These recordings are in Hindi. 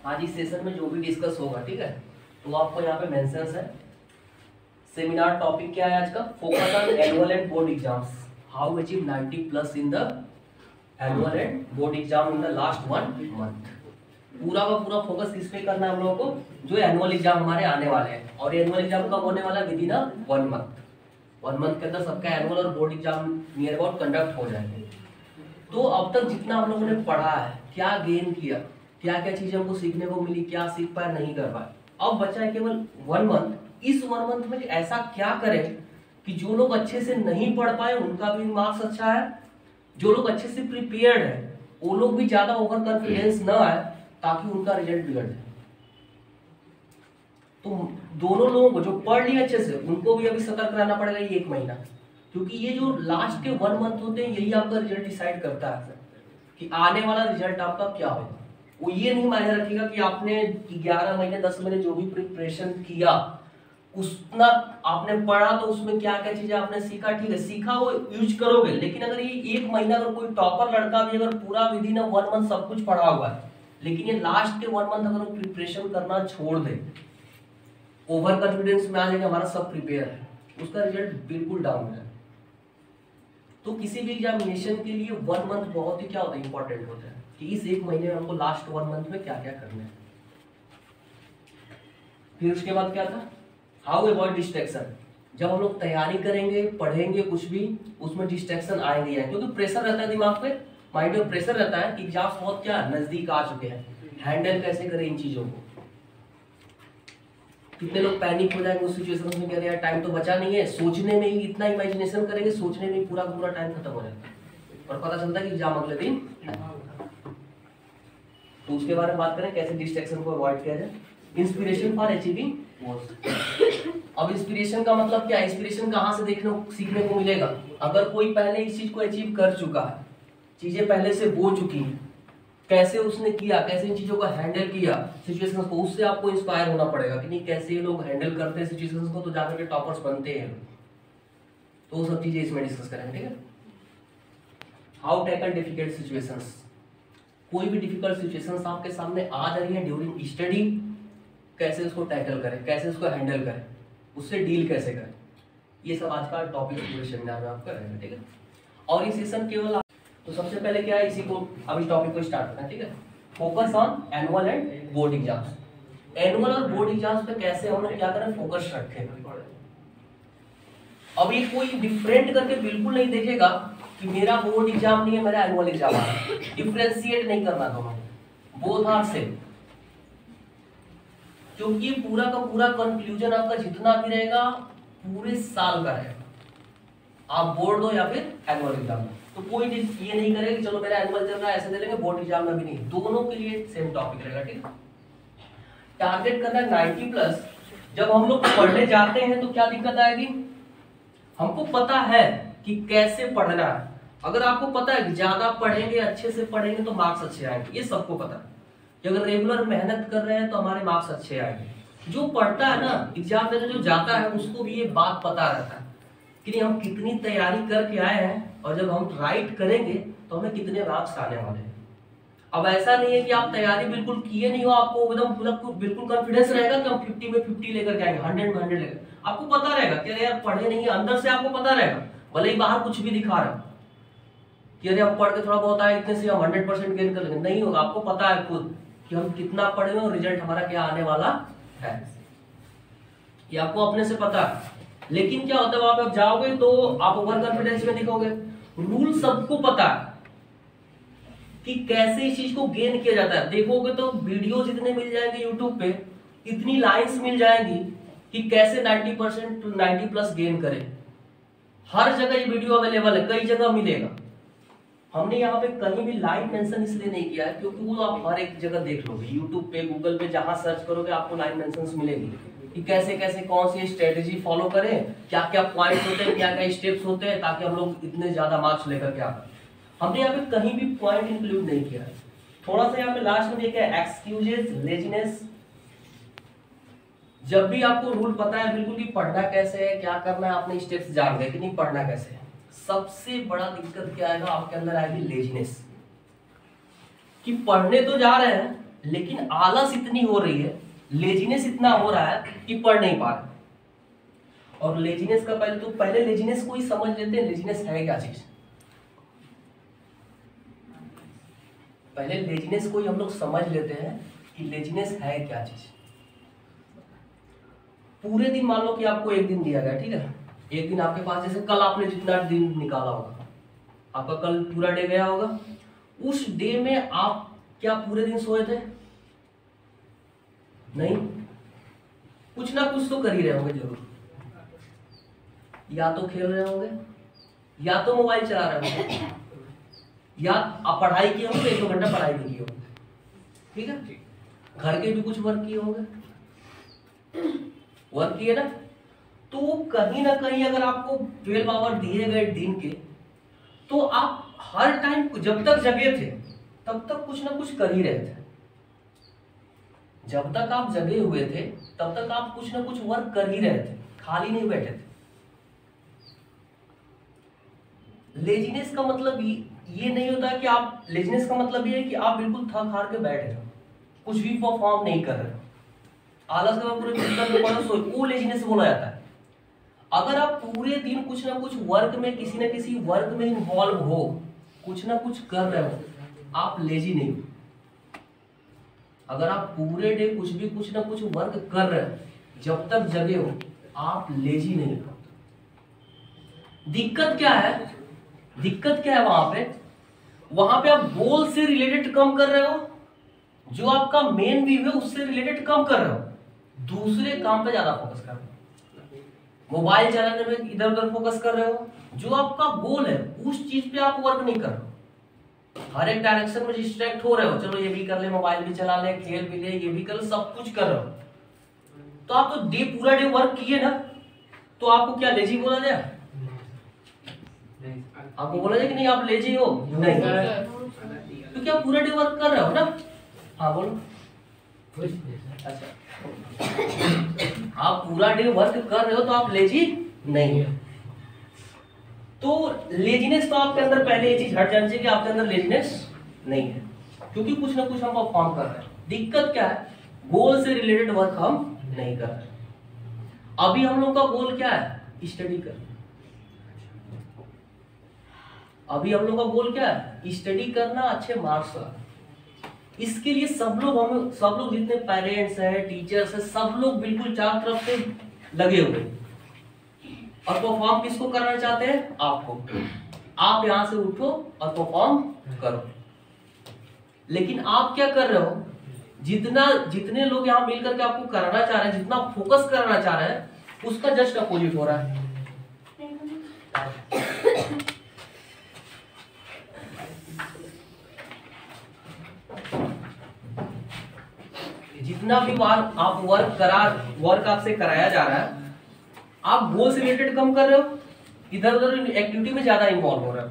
आज इस सेशन में जो भी डिस्कस होगा, ठीक है, तो आपको यहाँ पे मेंशंस है। सेमिनार टॉपिक क्या है आज का? Focus on annual and board exams, how achieve 90+ in the annual and board exam in the last 1 month. पूरा का पूरा फोकस किस पे करना है हम लोगों को? जो एनुअल एग्जाम हमारे आने वाले हैं, और एनुअल एग्जाम कब होने वाला है? With in 1 month. 1 मंथ के अंदर सबका एनुअल और board exam near about conduct हो जाएंगे। तो अब तक जितना हम लोगों ने पढ़ा है, क्या गेन किया, क्या क्या चीजें हमको सीखने को मिली, क्या सीख पाए, नहीं कर पाए, अब बचा है केवल 1 मंथ। इस 1 मंथ में ऐसा क्या करें कि जो लोग अच्छे से नहीं पढ़ पाए उनका भी मार्क्स अच्छा है, जो लोग अच्छे से प्रिपेयर्ड है वो लोग भी ज्यादा ओवर कॉन्फिडेंस न आए, ताकि उनका रिजल्ट बिगड़ जाए। तो दोनों लोगों को जो पढ़ लिया अच्छे से, उनको भी अभी सतर्क रहना पड़ेगा ये 1 महीना, क्योंकि ये जो लास्ट के 1 मंथ होते हैं यही आपका रिजल्ट डिसाइड करता है कि आने वाला रिजल्ट आपका क्या होगा। वो ये नहीं मायने रखेगा कि आपने 11 महीने 10 महीने जो भी प्रिपरेशन किया उतना आपने पढ़ा, तो उसमें क्या क्या चीजें आपने सीखा, ठीक है, सीखा वो यूज करोगे। लेकिन अगर ये 1 महीना अगर कोई टॉपर लड़का भी अगर पूरा विद इन 1 मंथ सब कुछ पढ़ा हुआ है, लेकिन ये लास्ट के 1 मंथ अगर वो प्रिपरेशन करना छोड़ दे, ओवर कॉन्फिडेंस में आ जाएगा हमारा सब प्रिपेयर है, उसका रिजल्ट बिल्कुल डाउन है। तो किसी भी एग्जामिनेशन के लिए 1 मंथ बहुत ही क्या होता है, इंपॉर्टेंट होता है कि इस 1 महीने में हमको लास्ट 1 मंथ में क्या क्या करना है। फिर उसके बाद क्या था? How avoid distraction. जब हम लोग तैयारी करेंगे, पढ़ेंगे कुछ भी, उसमें डिस्ट्रैक्शन आएंगे, क्योंकि प्रेशर रहता है दिमाग पे, माइंड में प्रेशर रहता है कि एग्जाम्स बहुत क्या नजदीक आ चुके हैं, हैंडल कैसे करें इन चीजों को। कितने लोग पैनिक हो जाएंगे उस सिचुएशन में, कह रहे यार टाइम तो बचा नहीं है, सोचने में ही इतना इमेजिनेशन करेंगे, सोचने में ही पूरा पूरा टाइम खत्म हो जाता है और पता चलता है कि एग्जाम अगले दिन है। तो उसके बारे में बात करें कैसे डिस्ट्रैक्शन को अवॉइड किया जाए। Inspiration for achieving goals. अब इंस्पिरेशन का मतलब क्या है? इंस्पिरेशन कहाँ से देखने सीखने को मिलेगा? अगर कोई पहले इस चीज को अचीव कर चुका है, चीजें पहले से हो चुकी हैं, कैसे उसने किया, कैसे इन चीजों को हैंडल किया सिचुएशंस को, उससे आपको इंस्पायर होना पड़ेगा कि नहीं कैसे ये लोग हैंडल करते हैं सिचुएशंस को, तो जाकर के टॉपर्स बनते हैं। तो वो सब चीजें इसमें डिस्कस करेंगे, ठीक है। How tackle difficult situations. कोई भी डिफिकल्ट सिचुएशंस आपके सामने आ जा रही है ड्यूरिंग स्टडी, कैसे उसको टैकल करें, कैसे उसको हैंडल करें, उससे डील कैसे करें, ये सब आज का टॉपिक पूरे सेमिनार में आप करेंगे, ठीक है। और ये सेशन केवल तो सबसे पहले क्या है, इसी को अभी टॉपिक को स्टार्ट करना है, ठीक है। Focus on annual and board exams. Annual और बोर्ड एग्जाम्स पे कैसे हम लोग क्या करें, फोकस रखें। अब ये कोई डिफरेंट करके बिल्कुल नहीं देखेगा कि मेरा बोर्ड एग्जाम नहीं है, मेरा एनुअल एग्जाम है, डिफरेंशिएट नहीं करना दोनों, बोथ आर सेम। क्योंकि पूरा का पूरा कंक्लूजन आपका जितना भी रहेगा पूरे साल का रहेगा, आप बोर्ड दो या फिर एनुअल एग्जाम। तो कोई ये नहीं करेगा कि चलो मेरा एनुअल चल रहा है ऐसे दे लेंगे, बोर्ड एग्जाम में भी नहीं, दोनों के लिए सेम टॉपिक रहेगा, ठीक है। टारगेट करना 90+। जब हम लोग पढ़ने जाते हैं तो क्या दिक्कत आएगी? हमको पता है कि कैसे पढ़ना है। अगर आपको पता है कि ज्यादा पढ़ेंगे, अच्छे से पढ़ेंगे तो मार्क्स अच्छे आएंगे, ये सबको पता है कि अगर रेगुलर मेहनत कर रहे हैं तो हमारे मार्क्स अच्छे आएंगे। जो पढ़ता है ना, एग्जाम देने जो जाता है, उसको भी ये बात पता रहता है कि नहीं हम कितनी तैयारी करके आए हैं, और जब हम राइट करेंगे तो हमें कितने मार्क्स आने वाले हैं। अब ऐसा नहीं है कि आप तैयारी बिल्कुल किए नहीं हो, आपको एकदम बिल्कुल कॉन्फिडेंस रहेगा कि हम 50 में 50 लेकर के आएंगे, 100 में 100 लेकर। आपको पता रहेगा कि अरे यार पढ़े नहीं, अंदर से आपको पता रहेगा, भले ही बाहर कुछ भी दिखा रहा कि अरे हम पढ़ के थोड़ा बहुत आए, इतने से हम 100% गेन कर लेंगे, नहीं होगा। आपको पता है खुद कि हम कितना पढ़े और रिजल्ट हमारा क्या आने वाला है, ये आपको अपने से पता है। लेकिन क्या होता है, वहां पे आप जाओगे तो आप ओवर कॉन्फिडेंस में दिखोगे। रूल सबको पता है कि कैसे इस चीज को गेन किया जाता है। देखोगे तो वीडियोस इतने मिल जाएंगे यूट्यूब पे, इतनी लाइंस मिल जाएंगी कि कैसे 90% 90+ गेन करें। हर जगह ये वीडियो अवेलेबल है, कई जगह मिलेगा। हमने यहाँ पे कहीं भी लाइन मेंशन इसलिए नहीं किया है क्योंकि वो आप हर एक जगह देख लोगे, यूट्यूब पे, गूगल पे, जहां सर्च करोगे आपको लाइन मेंशंस मिलेगी कि कैसे कैसे कौन सी स्ट्रेटेजी फॉलो करें, क्या क्या पॉइंट्स होते हैं, क्या क्या स्टेप्स होते हैं, ताकि हम लोग इतने ज्यादा मार्क्स लेकर के आए। हमने यहाँ पे कहीं भी पॉइंट इंक्लूड नहीं किया है। थोड़ा सा यहाँ पे लास्ट में देखा है एक्सक्यूजेस, लेजीनेस। जब भी आपको रूल पता है बिल्कुल कि पढ़ना कैसे है, क्या करना है, आपने स्टेप्स जान गए कि नहीं पढ़ना कैसे है, सबसे बड़ा दिक्कत क्या आएगा आपके अंदर आएगी, लेजीनेस। कि पढ़ने तो जा रहे हैं लेकिन आलस इतनी हो रही है, लेजीनेस इतना हो रहा है कि पढ़ नहीं पा रहे। और लेजीनेस का पहले लेजीनेस को ही समझ लेते हैं, लेजीनेस है क्या चीज। पहले लेजीनेस को ही हम लोग समझ लेते हैं कि लेजीनेस है क्या चीज। पूरे दिन मान लो कि आपको एक दिन दिया गया, ठीक है, एक दिन आपके पास, जैसे कल आपने जितना दिन निकाला होगा, आपका कल पूरा डे गया होगा, उस डे में आप क्या पूरे दिन सोए थे? नहीं, कुछ ना कुछ तो कर ही रहे होंगे जरूर। या तो खेल रहे होंगे, या तो मोबाइल चला रहे होंगे, या आप पढ़ाई किए होंगे, 1-2 घंटा पढ़ाई भी किए होंगे, ठीक है, घर के भी कुछ वर्क किए होंगे, वर्क किए ना। तो कहीं ना कहीं अगर आपको 12 आवर दिए गए दिन के, तो आप हर टाइम जब तक जगे थे तब तक कुछ ना कुछ कर ही रहे थे। जब तक आप जगे हुए थे तब तक आप कुछ ना कुछ वर्क कर ही रहे थे, खाली नहीं बैठे थे। लेजीनेस का मतलब ये नहीं होता कि आप, लेजीनेस का मतलब ये है कि आप बिल्कुल थक हार के बैठे हो, कुछ भी परफॉर्म नहीं कर रहे हो, आलस के बाद पूरे बिस्तर में पड़े सोए, वो लेजीनेस बोला जाता है। अगर आप पूरे दिन कुछ ना कुछ वर्क में, किसी ना किसी वर्क में इन्वॉल्व हो, कुछ ना कुछ कर रहे हो, आप लेजी नहीं हो। अगर आप पूरे डे कुछ ना कुछ वर्क कर रहे हो, जब तक जगे हो, आप लेजी नहीं हो। दिक्कत क्या है? दिक्कत क्या है वहां पे आप गोल से रिलेटेड कम कर रहे हो, जो आपका मेन व्यू है उससे रिलेटेड कम कर रहे हो, दूसरे काम पे ज्यादा फोकस कर रहे हो, मोबाइल चलाने में इधर उधर फोकस कर रहे हो, जो आपका गोल है उस चीज पे आप वर्क नहीं कर रहे हो, हर एक डायरेक्शन में डिस्ट्रैक्ट हो रहे हो, चलो ये भी कर ले, मोबाइल भी चला ले, खेल भी ले, ये भी कर ले, सब कुछ कर रहे हो। तो आप तो पूरा डे वर्क किए ना, तो आपको क्या लेजी बोला जाए? आपको बोला जाए कि नहीं आप लेजी हो? नहीं, तो क्या पूरा डे वर्क कर रहे हो ना? हाँ बोलो। अच्छा, आप पूरा डे वर्क कर रहे हो तो आप लेजी नहीं हो। तो लेजीनेस तो आपके अंदर पहले ये चीज हट जानी चाहिए कि आपके अंदर लेजीनेस नहीं है, क्योंकि कुछ ना कुछ हम परफॉर्म कर रहे हैं। दिक्कत क्या है? गोल से रिलेटेड वर्क हम नहीं कर रहे। अभी हम लोग का गोल क्या है? स्टडी करना। अभी हम लोग का गोल क्या है? स्टडी करना, अच्छे मार्क्स लाना। इसके लिए सब लोग जितने पेरेंट्स हैं, टीचर्स हैं, सब लोग बिल्कुल चारों तरफ से लगे हुए। और परफॉर्म किसको करना चाहते हैं? आपको। आप यहां से उठो और परफॉर्म करो। लेकिन आप क्या कर रहे हो? जितने लोग यहां मिलकर के आपको कराना चाह रहे हैं, जितना फोकस कराना चाह रहे हैं, उसका जस्ट अपोजिट हो रहा है। जितना भी आप वर्क आपसे कराया जा रहा है, आप गोल से रिलेटेड कम कर रहे हो, इधर उधर एक्टिविटी में ज्यादा इन्वॉल्व हो रहे हो।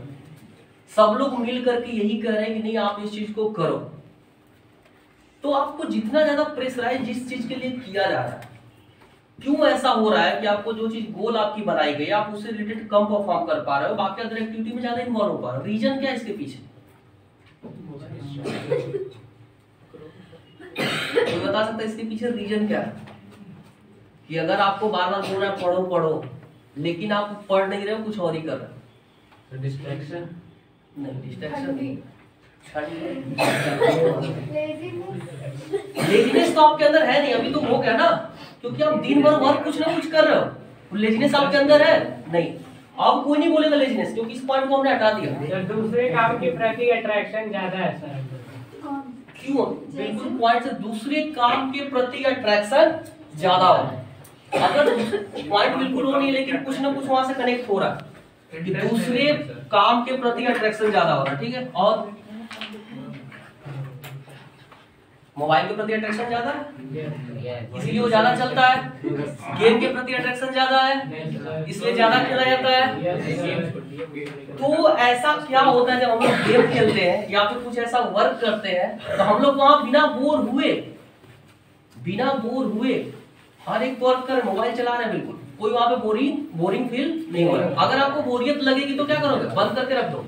सब लोग मिल करके यही कह रहे हैं कि नहीं आप इस चीज को करो। तो आपको जितना ज्यादा प्रेशराइज जिस चीज के लिए किया जा रहा है, क्यों ऐसा हो रहा है कि आपको जो चीज गोल आपकी बनाई गई, आप उससे रिलेटेड कम परफॉर्म कर पा रहे हो, बाकी अदर एक्टिविटी में ज्यादा इन्वॉल्व हो पा रहे हो? रीजन क्या है इसके पीछे? कोई बता सकता है इसके पीछे रीजन क्या है? कि अगर आपको बार बार बोल रहा है पढ़ो पढ़ो, लेकिन आप पढ़ नहीं रहे हो, कुछ और ही कर रहे हो। डिस्ट्रैक्शन नहीं, डिस्ट्रैक्शन नहीं, लेजीनेस तो आपके अंदर है नहीं, अभी तो हो गया ना, क्योंकि आप दिन भर वर्क कुछ ना कुछ कर रहे हो। लेजीनेस आपके अंदर है नहीं, अब कोई नहीं बोलेगा लेजीनेस, क्योंकि इस पॉइंट को हमने हटा दिया। दूसरे काम के प्रति अट्रैक्शन ज्यादा है सर। क्यों? बिल्कुल पॉइंट से, दूसरे काम के प्रति अट्रैक्शन ज्यादा हो। अगर पॉइंट बिल्कुल हो नहीं, लेकिन कुछ ना कुछ वहां से कनेक्ट हो रहा है कि दूसरे काम के प्रति अट्रैक्शन ज्यादा हो रहा है, ठीक है। और मोबाइल के प्रति अट्रैक्शन ज्यादा है, इसीलिए वो ज्यादा चलता है। गेम के प्रति अट्रैक्शन ज्यादा है, इसलिए ज्यादा खेला जाता है। तो ऐसा क्या होता है जब हम लोग गेम खेलते हैं या फिर कुछ ऐसा वर्क करते हैं, तो हम लोग वहां बिना बोर हुए हर एक वर्क कर, मोबाइल चला रहे हैं, बिल्कुल कोई वहां पे बोरिंग फील नहीं हो रहा है। अगर आपको बोरियत लगेगी तो क्या करोगे? बंद करके रख दो,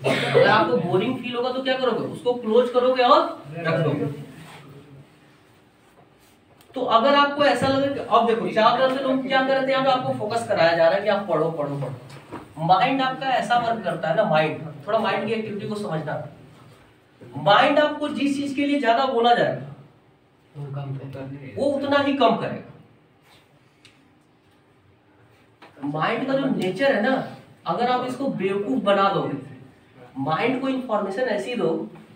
अगर आपको बोरिंग फील होगा तो क्या करोगे, उसको क्लोज करोगे और रख दोगे। तो अगर आपको ऐसा लगे कि अब देखो चार तरह से लोग क्या कर रहे थे, यहाँ पे आपको फोकस कराया जा रहा है कि आप पढ़ो पढ़ो पढ़ो। माइंड आपका ऐसा वर्क करता है ना, माइंड थोड़ा माइंड की एक्टिविटी को समझना। माइंड आपको जिस चीज के लिए ज्यादा बोला जाएगा वो उतना ही कम करेगा। माइंड का जो नेचर है ना, अगर आप इसको बेवकूफ बना दोगे, माइंड को इंफॉर्मेशन ऐसी दो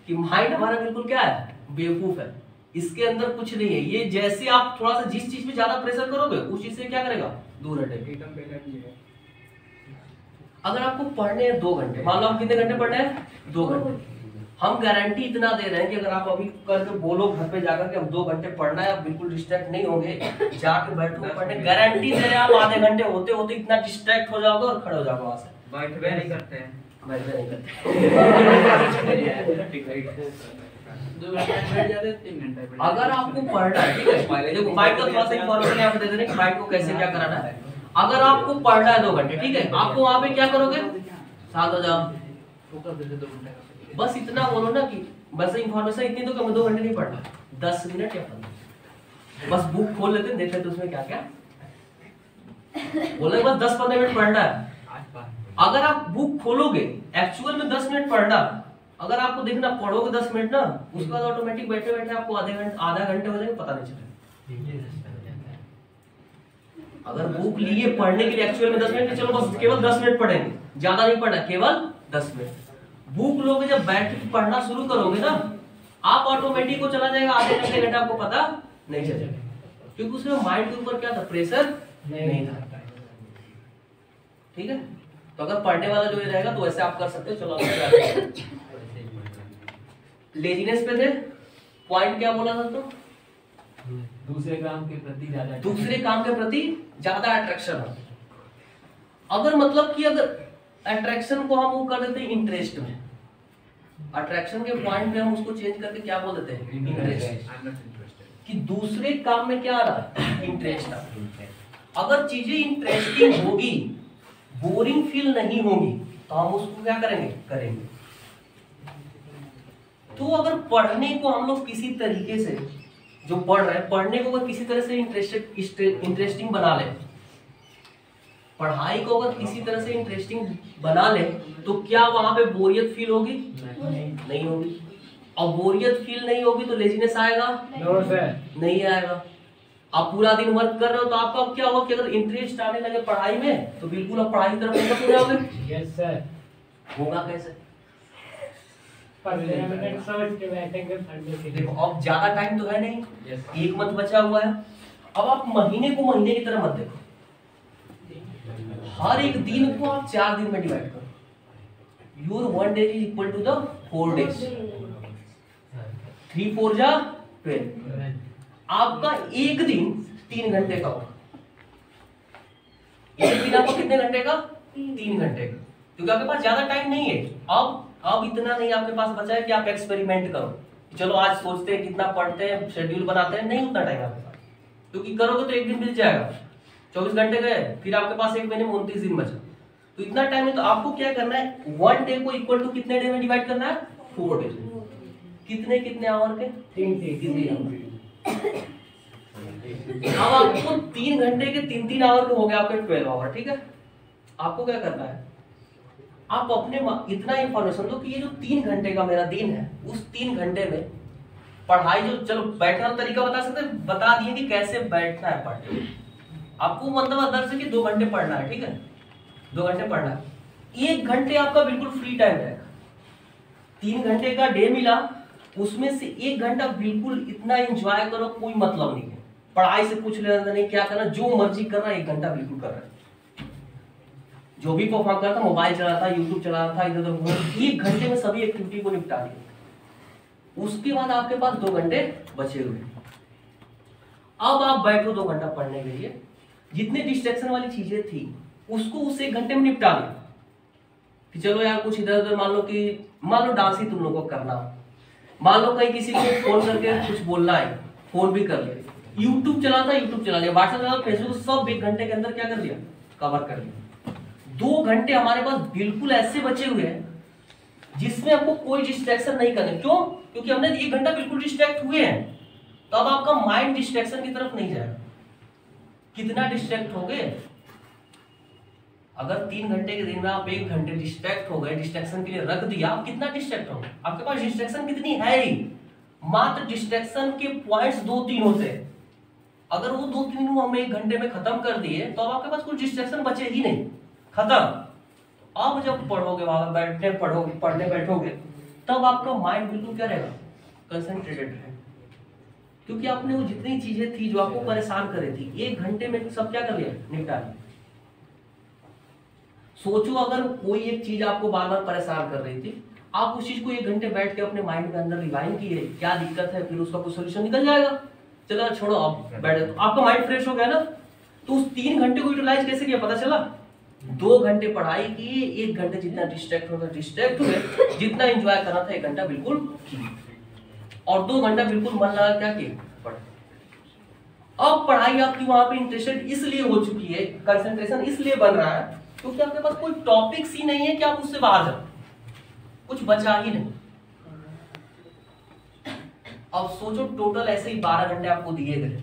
कि माइंड हमारा बिल्कुल क्या है, बेवकूफ है, इसके अंदर कुछ नहीं है। ये जैसे आप थोड़ा सा जिस चीज पे ज्यादा प्रेशर करोगे उस चीज से क्या करेगा, दूर हटेगा। अगर आपको पढ़ने हैं 2 घंटे, मान लो आप कितने घंटे पढ़ने हैं, 2 घंटे, हम गारंटी इतना दे रहे हैं कि अगर आप अभी करके बोलो घर पे जाकर के अब 2 घंटे पढ़ना है, आप बिल्कुल डिस्ट्रैक्ट नहीं होंगे, जाके बैठो पढ़ने, गारंटी दे रहे हैं आप आधे घंटे होते होते इतना डिस्ट्रैक्ट हो जाओगे और खड़े हो जाओगे वहां से। बैठवे नहीं करते हैं, बैठवे नहीं करते। 2 घंटे बैठ जाते 3 घंटे। अगर आपको पढ़ना है, ठीक है, देखो माइंड का थोड़ा सा इंफॉर्मेशन यहाँ पे दे दे रहे हैं, माइंड को कैसे क्या कराना है। अगर आपको पढ़ना है 2 घंटे, ठीक है, आपको वहां पे क्या करोगे, शांत हो जाओ, बस इतना बोलो ना कि बस इंफॉर्मेशन इतनी तो कि हमें 2 घंटे नहीं पढ़ना, 10 मिनट या 15, बस बुक खोल लेते देख लेते उसमें क्या क्या बोले, बस 10-15 मिनट पढ़ना है। अगर आप बुक खोलोगे एक्चुअल में 10 मिनट पढ़ना, अगर आपको देखना पढ़ोगे 10 मिनट ना, उसके बाद ऑटोमेटिक बैठे बैठे आपको आधा घंटे हो जाएगा, पता नहीं चलेगा। अगर बुक लिए पढ़ने के लिए एक्चुअल में 10 मिनट, चलो बस केवल 10 मिनट पढ़ेंगे, ज्यादा नहीं पढ़ना, केवल 10 मिनट। बुक लोगे जब बैठ के पढ़ना शुरू करोगे ना, आप ऑटोमेटिक को चला जाएगा आधे घंटे आपको पता नहीं चलेगा, क्योंकि उसमें माइंड के ऊपर क्या था, प्रेशर नहीं था। ठीक है, तो अगर पढ़ने वाला जो ये रहेगा तो वैसे आप कर सकते हो। चलो लेजीनेस पे थे, पॉइंट क्या बोला था, तो दूसरे काम के प्रति ज्यादा अट्रैक्शन हो। अगर मतलब कि अगर अट्रैक्शन को हम वो कर देते हैं इंटरेस्ट में, अट्रैक्शन के पॉइंट पे हम उसको चेंज करके क्या बोल देते हैं, इंटरेस्ट, कि दूसरे काम में क्या आ रहा है, इंटरेस्ट आ रहा है। अगर चीजें इंटरेस्टिंग होगी, बोरिंग फील नहीं होगी, तो हम उसको क्या करेंगे। तो अगर पढ़ने को हम लोग किसी तरीके से, जो पढ़ रहे हैं, पढ़ने को अगर किसी तरह से इंटरेस्टिंग बना ले, पढ़ाई को अगर किसी तरह से इंटरेस्टिंग बना ले, तो क्या वहां पे बोरियत फील होगी, नहीं होगी। और बोरियत फील नहीं होगी तो लेजीनेस आएगा, नहीं आएगा। आप पूरा दिन वर्क कर रहे हो तो आपका क्या होगा कि अगर इंटरेस्ट आने लगे पढ़ाई में, तो बिल्कुल आप पढ़ाई की तरफ फोकस हो जाओगे। Yes sir. होगा कैसे, 15 मिनट सोच के बैठेंगे पढ़ने के लिए। देखो अब ज्यादा टाइम तो है नहीं, 1 मंथ बचा हुआ है। अब आप महीने को महीने की तरह मत देखो, हर एक दिन को आप 4 दिन में डिवाइड करो। Your 1 day is equal to the 4 days, 3 4 जा 12। आपका एक दिन 3 घंटे का होगा। एक दिन आपको कितने घंटे का, 3 घंटे का, क्योंकि आपके पास ज्यादा टाइम नहीं है। अब इतना नहीं आपके पास बचा है कि आप एक्सपेरिमेंट करो, चलो आज सोचते हैं कितना पढ़ते हैं, शेड्यूल बनाते हैं, नहीं उतना टाइम आपके पास, क्योंकि करोगे तो एक दिन मिल जाएगा, 24 घंटे गए, फिर आपके पास एक महीने में 29 दिन बचा। तो इतना टाइम है, तो आपको क्या करना है, 1 डे को इक्वल टू कितने डे में डिवाइड करना है, 4 डेज। कितने आवर के, 3 आवर। अब आपको 3 घंटे के 3 आवर के हो गए आपके 12 आवर। ठीक है, आपको क्या करना है, आप अपने इतना इंफॉर्मेशन दो कि ये जो 3 घंटे का मेरा दिन है, उस 3 घंटे में पढ़ाई, जो चलो बैठने का तरीका बता सकते, बता दिए कि कैसे बैठना है पढ़ने। आपको मतलब अंदर से कि 2 घंटे पढ़ना है, ठीक है, 2 घंटे पढ़ना है, 1 घंटे आपका बिल्कुल फ्री टाइम रहेगा। 3 घंटे का डे मिला, उसमें से 1 घंटा बिल्कुल इतना एंजॉय करो, कोई मतलब नहीं है, पढ़ाई से कुछ लेना नहीं, क्या करना, जो मर्जी करना, 1 घंटा बिल्कुल कर रहा है, जो भी परफॉर्म करता, मोबाइल चला रहा था, यूट्यूब चला रहा था, इधर उधर, 1 घंटे में सभी एक्टिविटी को निपटा दिया। उसके बाद आपके पास 2 घंटे बचे हुए। अब आप बैठो 2 घंटा पढ़ने के लिए, जितने डिस्ट्रैक्शन वाली चीजें थी उसको उस 1 घंटे में निपटा दिया। कि चलो यार कुछ इधर उधर, मान लो डांस ही तुम लोगों को करना, मान लो कहीं किसी को फोन करके कुछ बोलना है, फोन भी कर लिया, यूट्यूब चला था, यूट्यूब चला लिया, व्हाट्सएप चला, फेसबुक, सब 1 घंटे के अंदर क्या कर लिया, कवर कर लिया। 2 घंटे हमारे पास बिल्कुल ऐसे बचे हुए हैं जिसमें हमको कोई डिस्ट्रैक्शन नहीं करना। क्यों? क्योंकि हमने 1 घंटा बिल्कुल डिस्ट्रैक्ट हुए हैं, तो अब आपका माइंड डिस्ट्रैक्शन की तरफ नहीं जाएगा। कितना डिस्ट्रैक्ट हो गए? अगर 3 घंटे के दिन में आप 1 घंटे डिस्ट्रैक्ट हो गए, डिस्ट्रैक्शन के लिए रख दिया, आप कितना डिस्ट्रैक्ट हो गए? आपके पास डिस्ट्रैक्शन कितनी है ही, मात्र डिस्ट्रैक्शन के पॉइंट्स 2-3 होते हैं। अगर वो 2-3 को हम 1 घंटे में खत्म कर दिए तो अब आपके पास कोई डिस्ट्रैक्शन बचे ही नहीं, खत्म। अब जब पढ़ोगे, वहां पढ़ने बैठोगे, तब आपका माइंड बिल्कुल क्या रहेगा? कंसंट्रेटेड रहेगा। क्योंकि आपने वो जितनी चीजें थी जो आपको परेशान कर रही थी, 1 घंटे में सब क्या कर लिया? निपटा लिया। सोचो अगर कोई एक चीज आपको बार बार परेशान कर रही थी, आप उस चीज को 1 घंटे बैठ के अपने माइंड के अंदर रिवाइंड किए, क्या दिक्कत है, फिर उसका कुछ सोल्यूशन निकल जाएगा। चलो छोड़ो, आप बैठे तो आपका माइंड फ्रेश हो गया ना। तो उस 3 घंटे को यूटिलाइज कैसे किया पता चला? 2 घंटे पढ़ाई की, 1 घंटे जितना डिस्ट्रैक्ट हुए, जितना एंजॉय करना था 1 घंटा बिल्कुल किया, और 2 घंटा बिल्कुल मन लगा क्या किया? अब पढ़ाई आपकी वहां पे इंटरेस्टेड इसलिए हो चुकी है, कंसंट्रेशन इसलिए बन रहा है क्योंकि आपके पास कोई टॉपिक्स ही नहीं है कि आप उससे बाहर जाओ, कुछ बचा ही नहीं। अब सोचो टोटल ऐसे ही 12 घंटे आपको दिए गए,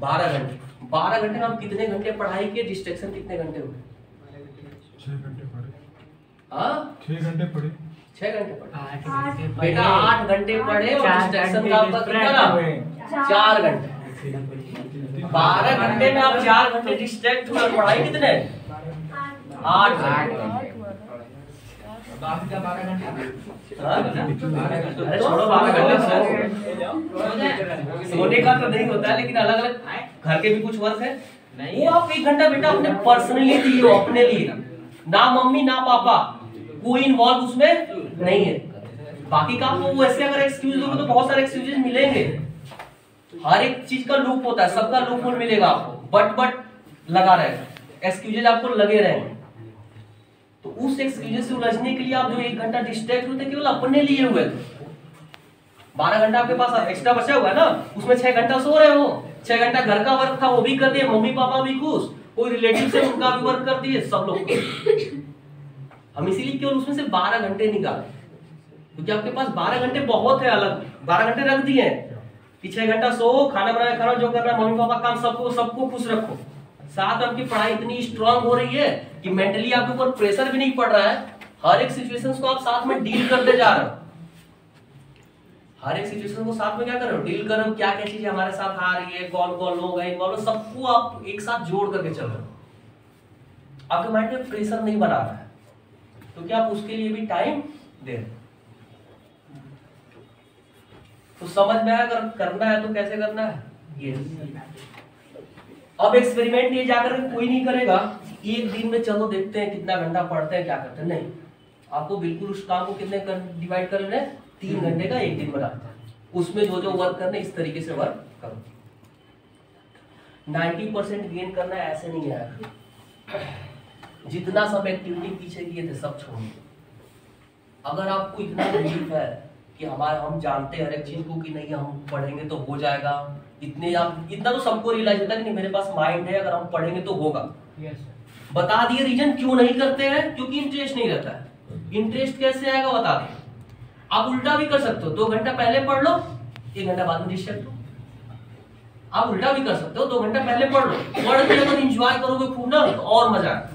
12 घंटे में आप कितने घंटे पढ़ाई के, डिस्ट्रैक्शन कितने घंटे हो गए? 6 घंटे पढ़े। 6 घंटे पढ़े। 6 घंटे पढ़े 8 घंटे बेटा, 8 घंटे पढ़े और डिस्ट्रैक्शन का आपका कितना रहा? 4 घंटे। 12 घंटे में आप 4 घंटे डिस्ट्रैक्ट हुए, पढ़ाई कितने? 8 घंटे। बाकी का 12 घंटा। अरे छोड़ो, 12 घंटे सोने का तो नहीं होता है, लेकिन अलग अलग घर के भी कुछ वर्क है। वो आप 1 घंटा बेटा अपने पर्सनली दिए हो, अपने लिए, ना मम्मी ना पापा, कोई इन्वॉल्व उसमें नहीं है। बाकी का आपको वैसे अगर एक्सक्यूज दोगे तो बहुत सारे एक्सक्यूजेस मिलेंगे, हर एक चीज का लूप होता है, सबका लूप होल मिलेगा आपको, बट लगा रहेगा, एक्सक्यूजेस आपको लगे रहेंगे। तो उस एक्सक्यूजेस से उलझने के लिए आप जो 1 घंटा डिस्ट्रैक्ट होते केवल अपने लिए हुए थे। 12 घंटा आपके पास एक्स्ट्रा बचा हुआ है ना, उसमें 6 घंटा सो रहे हो, 6 घंटा घर का वर्क था वो भी कर दिए, मम्मी पापा भी खुश, कोई रिलेटिव से उनका भी वर्क कर दिए, सब लोग। हम इसीलिए केवल उसमें से 12 घंटे निकाले, क्योंकि आपके पास 12 घंटे बहुत है, अलग 12 घंटे रख दिए कि 6 घंटा सो, खाना बनाया, खाना जो करना है, मम्मी पापा काम, सबको खुश रखो। साथ आपकी पढ़ाई इतनी स्ट्रांग हो रही है कि मेंटली आपके ऊपर प्रेशर भी नहीं पड़ रहा है, हर एक सिचुएशंस को आप साथ में डील करते जा रहे हो, हर एक सिचुएशन को साथ में क्या कर रहे हो? डील कर रहे हो। क्या क्या चीजें हमारे साथ आ रही है, कौन कौन लोग हैं इन्वॉल्व, सबको आप एक साथ जोड़ करके चल रहे हो। आपके माइंड में प्रेशर नहीं बना रहा है, क्योंकि आप उसके लिए भी टाइम दे रहे हो। तो समझ में आया, अगर करना है तो कैसे करना है ये। अब एक्सपेरिमेंट ये जाकर कोई नहीं करेगा, एक दिन में चलो देखते हैं कितना घंटा पढ़ते हैं, क्या करते हैं, नहीं। आपको बिल्कुल उस काम को कितने डिवाइड कर लेना है? 3 घंटे का 1 दिन बनाते हैं, उसमें जो जो वर्क करना है इस तरीके से वर्क करो। 90% गेन करना है ऐसे नहीं है, जितना सब एक्टिविटी पीछे किए थे सब छोड़िए। अगर आपको इतना बिलीफ है कि हम जानते हैं हर एक चीज को कि नहीं हम पढ़ेंगे तो हो जाएगा, इतना तो सबको रियलाइज होता है कि नहीं मेरे पास माइंड है, अगर हम पढ़ेंगे तो होगा। बता दिए रीजन क्यों नहीं करते हैं, क्योंकि इंटरेस्ट नहीं रहता है। इंटरेस्ट कैसे आएगा बता दिए। आप उल्टा भी कर सकते हो, 2 घंटा पहले पढ़ लो, 1 घंटा बाद में डिस्ट्रैक्ट हो। आप उल्टा भी कर सकते हो, 2 घंटा पहले पढ़ लो, पढ़ के अगर एंजॉय करोगे खूब ना तो और मजा आएगा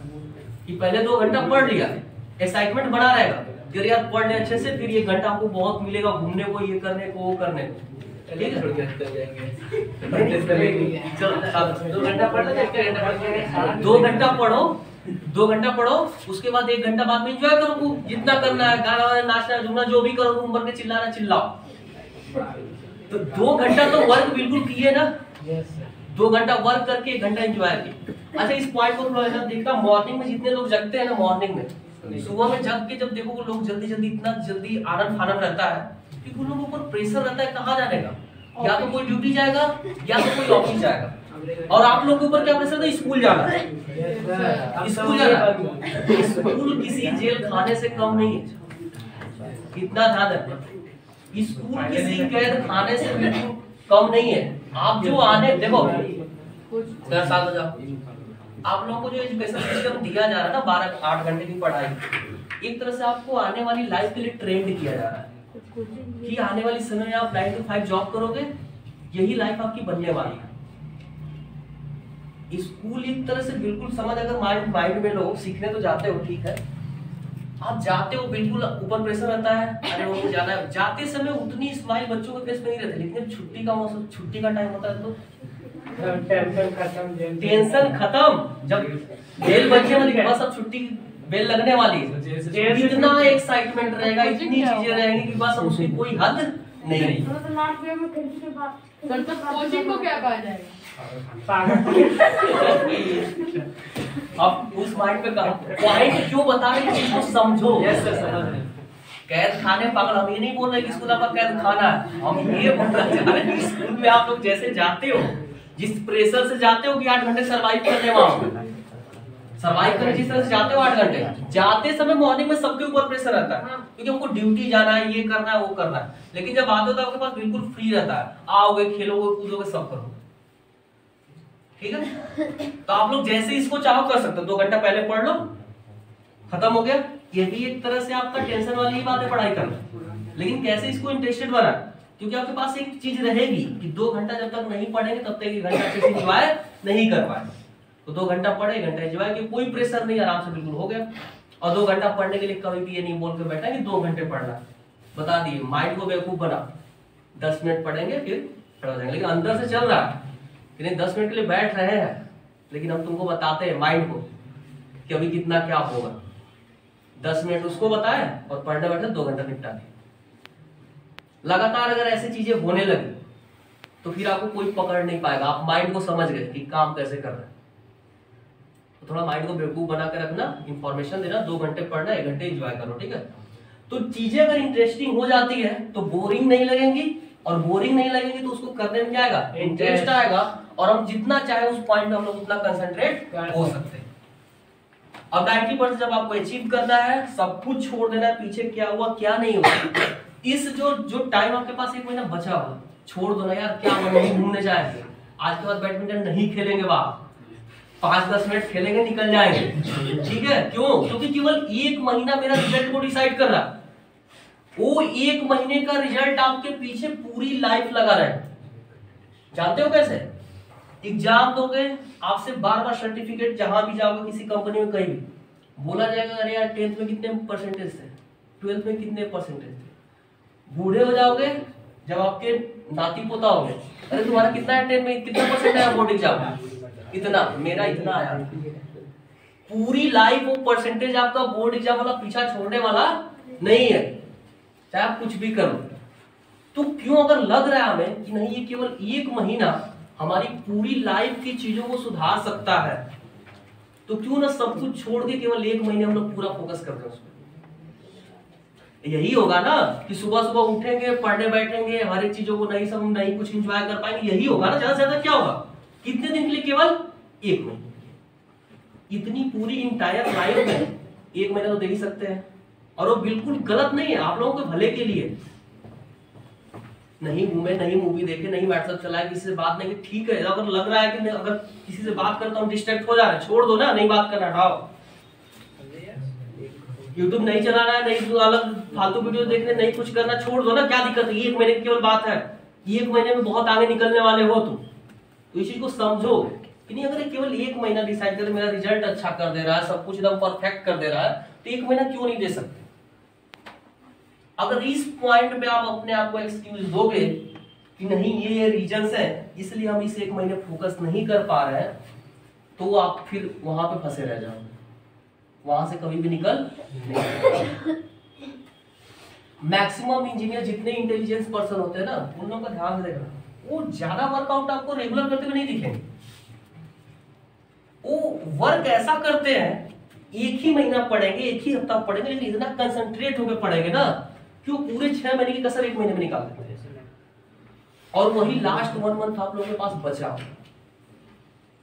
कि पहले 2 घंटा पढ़ लिया, एक्साइटमेंट बना रहेगा, फिर यार पढ़ ले अच्छे से, फिर 1 घंटा आपको बहुत मिलेगा घूमने को, ये करने को, वो करने को। ठीक है, चलो 2 घंटा पढ़ लो, 2 घंटा पढ़ो, 2 घंटा पढ़ो, उसके बाद 1 घंटा बाद में एंजॉय करो, जितना करना है, गाना वाना, नाचना झूमना जो भी करो, घूम भर के चिल्लाना चिल्लाओ। तो 2 घंटा तो वर्क बिल्कुल किए ना, 2 घंटा वर्क करके 1 घंटा एंजॉय किए। अच्छा इस पॉइंट को थोड़ा सा देखना, मॉर्निंग में जितने लोग जगते हैं ना, मॉर्निंग में सुबह में जग के जब देखो वो लोग जल्दी जल्दी इतना जल्दी आनंद फानंद रहता है, क्योंकि उन लोगों पर प्रेशर रहता है कहाँ जाने का, या तो कोई ड्यूटी जाएगा या तो कोई ऑफिस जाएगा, और आप लोगों के ऊपर क्या प्रेशर है? स्कूल जाना, स्कूल जाना। स्कूल किसी जेल खाने से कम नहीं है, इतना ध्यान रखना। स्कूल किसी कैद खाने से बिल्कुल कम नहीं है। आप जो आने देखो, साथ हो जाओ, आप लोगों को जो एजुकेशन सिस्टम दिया जा रहा है ना, 8 घंटे की पढ़ाई, एक तरह से आपको आने वाली लाइफ के लिए ट्रेंड किया जा रहा है कि आने वाली समय में आप 9 to 5 जॉब करोगे, यही लाइफ आपकी बनने वाली है। स्कूल एक तरह से बिल्कुल समझ, अगर माइंड में लोग सीखने तो जाते हो, ठीक है, आप जाते हो बिल्कुल ऊपर प्रेशर रहता है, अरे वो जाना है, जाते समय उतनी स्माइल बच्चों के फेस पे नहीं रहती, लेकिन जब छुट्टी का मौसम, छुट्टी का टाइम होता है तो टेंशन खत्म। जब बेल बजने वाली है, बस अब छुट्टी बेल लगने वाली है, इतना एक्साइटमेंट रहेगा, इतनी चीजें रहेंगी कि बस उसकी कोई हद नहीं। तो कोचिंग को क्या कहा जाएगा? अब उस माइंड पे पॉइंट क्यों बता रहे हैं, इसको समझो। यस सर, समझ रहे हैं। कैद खाने पागल, हम ये नहीं बोल रहे कि स्कूल आपका कैद खाना है, हम ये बोलना चाह रहे हैं कि स्कूल में आप लोग जैसे जाते हो, जिस प्रेशर से जाते हो कि 8 घंटे सर्वाइव करने, वहां सर्वाइव करने जिस तरह से जाते हो 8 घंटे, जाते समय मॉर्निंग में सबके ऊपर प्रेशर रहता है क्योंकि हमको ड्यूटी जाना है, ये करना है, वो करना है, लेकिन जब आते हो तो आपके पास बिल्कुल फ्री रहता है, आओगे, खेलोगे, कूदोगे, सब करोगे, ठीक है। तो आप लोग जैसे इसको चाहो कर सकते हो, 2 घंटा पहले पढ़ लो, खत्म हो गया। ये भी एक तरह से आपका टेंशन वाली ही बात है पढ़ाई करना, लेकिन कैसे इसको इंटरेस्टेड बना, क्योंकि आपके पास एक चीज रहेगी कि 2 घंटा जब तक नहीं पढ़ेंगे तब तक 1 घंटा अच्छे से एंजॉय नहीं कर पाए। तो 2 घंटा पढ़े, 1 घंटा एंजॉय किया, कोई प्रेशर नहीं, आराम से बिल्कुल हो गया। और 2 घंटा पढ़ने के लिए कभी भी ये नहीं बोल के बैठा कि 2 घंटे पढ़ना, बता दिए माइंड को बेवकूफ बना, 10 मिनट पढ़ेंगे फिर खड़ा हो जाएंगे, लेकिन अंदर से चल रहा है कि नहीं 10 मिनट के लिए बैठ रहे हैं, लेकिन हम तुमको बताते हैं माइंड को कि अभी कितना क्या होगा। 10 मिनट उसको बताए और पढ़ने बैठे 2 घंटा निपटा दिए। लगातार अगर ऐसी चीजें होने लगी तो फिर आपको कोई पकड़ नहीं पाएगा, आप माइंड को समझ गए कि काम कैसे कर रहे हैं। तो थोड़ा माइंड को बेवकूफ बना के रखना, इंफॉर्मेशन देना, 2 घंटे पढ़ना, 1 घंटे एंजॉय करो, ठीक है। तो चीजें अगर इंटरेस्टिंग हो जाती है तो बोरिंग नहीं लगेंगी, और बोरिंग नहीं लगेंगी तो उसको करने में क्या आएगा, इंटरेस्ट आएगा, और हम जितना चाहे उस पॉइंट में हम लोग उतना कंसंट्रेट हो सकते हैं। अब 90% जब आपको अचीव करना है, सब कुछ छोड़ देना है, पीछे क्या हुआ क्या नहीं हुआ, इस जो टाइम आपके पास 1 महीना बचा हुआ, छोड़ दो ना यार, क्या हुआ, नहीं घूमने जाएंगे, आज के बाद बैडमिंटन नहीं खेलेंगे, बाहर 5-10 मिनट खेलेंगे, निकल जाएंगे, ठीक है। क्यों? क्योंकि केवल 1 महीना मेरा रिजल्ट को डिसाइड कर रहा है, वो 1 महीने का रिजल्ट आपके पीछे पूरी लाइफ लगा रहे। जानते हो कैसे? एग्जाम दोगे, आपसे बार-बार सर्टिफिकेट, जहां भी जाओगे किसी कंपनी में कहीं भी बोला जाएगा, अरे यार 10th में कितने परसेंटेज थे, 12th में कितने परसेंटेज थे। बूढ़े हो जाओगे, जब आपके नाती पोता होंगे, अरे तुम्हारा कितना है 10 में, कितना परसेंट आया बोर्ड एग्जाम, इतना, मेरा इतना आया। पूरी लाइफ वो परसेंटेज आपका बोर्ड एग्जाम वाला पीछा छोड़ने वाला नहीं है, चाहे आप कुछ भी करो। तो क्यों, अगर लग रहा है हमें कि नहीं ये केवल 1 महीना हमारी पूरी लाइफ की चीजों को सुधार सकता है, तो क्यों ना सब कुछ छोड़ के केवल 1 महीने हम लोग पूरा फोकस करते हैं उसमें। यही होगा ना कि सुबह सुबह उठेंगे, पढ़ने बैठेंगे, हर एक चीजों को नहीं सब नहीं कुछ एंजॉय कर पाएंगे, यही होगा ना। ज्यादा से ज्यादा क्या होगा, कितने दिन के लिए, केवल 1 महीना। इतनी पूरी इंटायर लाइफ में 1 महीना तो दे ही सकते हैं, और वो बिल्कुल गलत नहीं है, आप लोगों के भले के लिए। नहीं घूमे, नहीं मूवी देखे, नहीं व्हाट्सएप चलाए, किसी से बात नहीं, ठीक है। अगर लग रहा है कि अगर किसी से बात करता हूँ डिस्ट्रैक्ट हो जा रहा है, छोड़ दो ना, नहीं बात करना, हटाओ। यूट्यूब नहीं चलाना है, नहीं अलग फालतू वीडियो देखने, नहीं कुछ करना, छोड़ दो ना, क्या दिक्कत है। 1 महीने की केवल बात है, 1 महीने में बहुत आगे निकलने वाले हो तुम, तो इस चीज को समझो कि नहीं, अगर केवल 1 महीना डिसाइड कर मेरा रिजल्ट अच्छा कर दे रहा है, सब कुछ एकदम परफेक्ट कर दे रहा है, तो 1 महीना क्यों नहीं दे सकते। अगर इस पॉइंट पे आप अपने आप को एक्सक्यूज दोगे कि नहीं ये रीजंस है, इसलिए हम इस 1 महीने फोकस नहीं कर पा रहे हैं, तो आप फिर वहां पे फंसे रह जाओगे, वहां से कभी भी निकल नहीं। मैक्सिमम इंजीनियर जितने इंटेलिजेंस पर्सन होते हैं ना, उन लोगों का ध्यान देखना, वो ज्यादा वर्कआउट आपको रेगुलर करते हुए नहीं दिखेंगे। वो वर्क ऐसा करते हैं, 1 ही महीना पढ़ेंगे, 1 ही हफ्ता पढ़ेंगे, लेकिन इतना कंसंट्रेट होकर पढ़ेंगे ना कि वो पूरे 6 महीने की कसर 1 महीने में निकाल देते हैं, और वही लास्ट 1 मंथ आप लोगों के पास बचा।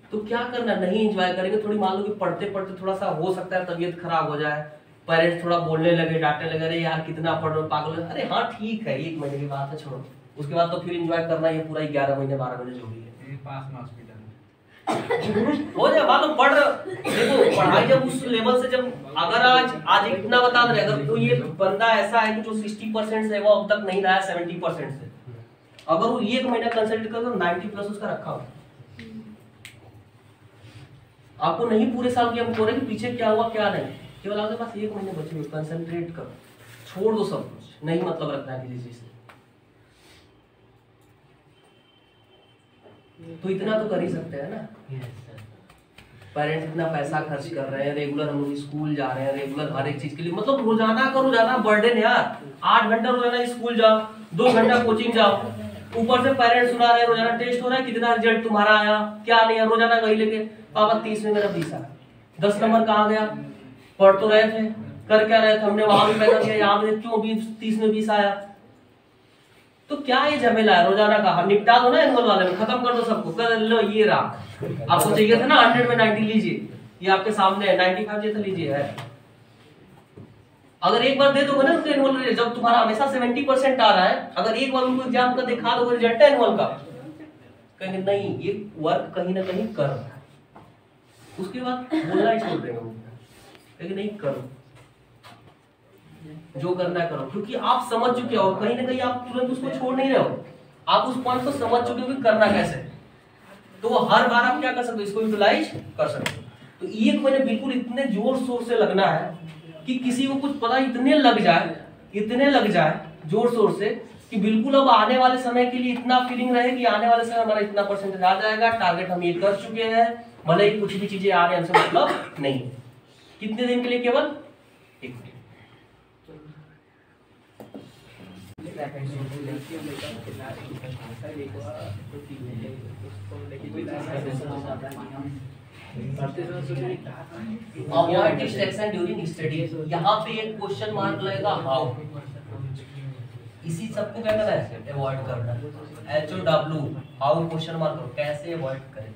तो क्या करना, नहीं एंजॉय करेंगे, थोड़ी मान लो कि पढ़ते पढ़ते थोड़ा सा हो सकता है तबीयत खराब हो जाए, पेरेंट्स थोड़ा बोलने लगे, डांटने लगे, अरे यार कितना पढ़ रहे हो, पागल। अरे हाँ ठीक है, 1 महीने की बात है, छोड़ो। उसके बाद तो फिर एंजॉय करना है पूरा 11 महीने 12 महीने जो भी है। पास में हॉस्पिटल हो जाए बात। तो पढ़ देखो पढ़ाई जब उस लेवल से, जब अगर आज इतना बता रहे, अगर तो ये बंदा ऐसा है कि जो 60% से वो अब तक नहीं रहा है 70% से, अगर वो एक महीना कंसल्ट कर तो 90 प्लस उसका रखा हो। आपको नहीं पूरे साल की हम बोल रहे कि पीछे क्या हुआ क्या नहीं, केवल आपके पास एक महीने बचे हुए, कंसंट्रेट करो, छोड़ दो सब कुछ, नहीं मतलब रखना है किसी चीज से। तो इतना तो कर ही सकते हैं ना। पेरेंट्स इतना पैसा खर्च कर रहे हैं, रेगुलर हम लोग स्कूल जा रहे हैं, रेगुलर हर एक चीज के लिए, मतलब रोजाना का रोजाना बर्डन यार। 8 घंटा रोजाना स्कूल जाओ, 2 घंटा कोचिंग जाओ, ऊपर से पेरेंट्स सुना रहे हैं रोजाना टेस्ट हो रहा है, कितना रिजल्ट तुम्हारा आया क्या नहीं है, रोजाना वही लेके पापा 30 में मेरा 20 आया, 10 नंबर कहाँ गया, पढ़ तो रहे थे, कर क्या रहे थे, हमने वहां भी पैसा दिया, यहाँ भी क्यों 30 में 20 आया। तो क्या ये झमेला है रोजाना का, निपटा दो ना एनुअल वाले में, खत्म कर दो सबको, कर लो ये रहा। आपको चाहिए था ना 100 में 90 लीजिए, ये आपके सामने है, 95 चाहिए था लीजिए है। अगर एक बार दे दोगे ना उसके एनुअल, जब तुम्हारा हमेशा 70% आ रहा है, अगर एक बार उनको एग्जाम का दिखा दोगे रिजल्ट है एनुअल का, कहेंगे नहीं ये वर्क कहीं ना कहीं कर रहा है, उसके बाद बोलना ही छोड़ देंगे, कहेंगे नहीं करो, जो करना है करो, क्योंकि आप समझ चुके हो, कहीं ना कहीं आप तुरंत उसको छोड़ नहीं रहे हो, आप उस पॉइंट को समझ चुके हो कि करना कैसे, तो हर बार आप क्या कर सकते हो, इसको यूटिलाइज कर सकते हो। तो एक महीने बिल्कुल इतने जोर शोर से लगना है कि किसी को कुछ पता इतने लग जाए जोर शोर से कि बिल्कुल अब आने वाले समय के लिए इतना फीलिंग रहे कि आने वाले समय हमारा इतना परसेंटेज आ जाएगा, टारगेट हम ये कर चुके हैं, भले ही कुछ भी चीजें आ रही है हमसे मतलब नहीं। कितने दिन के लिए, केवल 1 दिन। अवॉइड डिस्ट्रैक्शन ड्यूरिंग स्टडी, यहाँ पे एक क्वेश्चन मार्क लगेगा हाउ, इसी सबको क्या करना है, अवॉइड करना है। HOW हाउ क्वेश्चन मार्क करो, कैसे अवॉइड करें।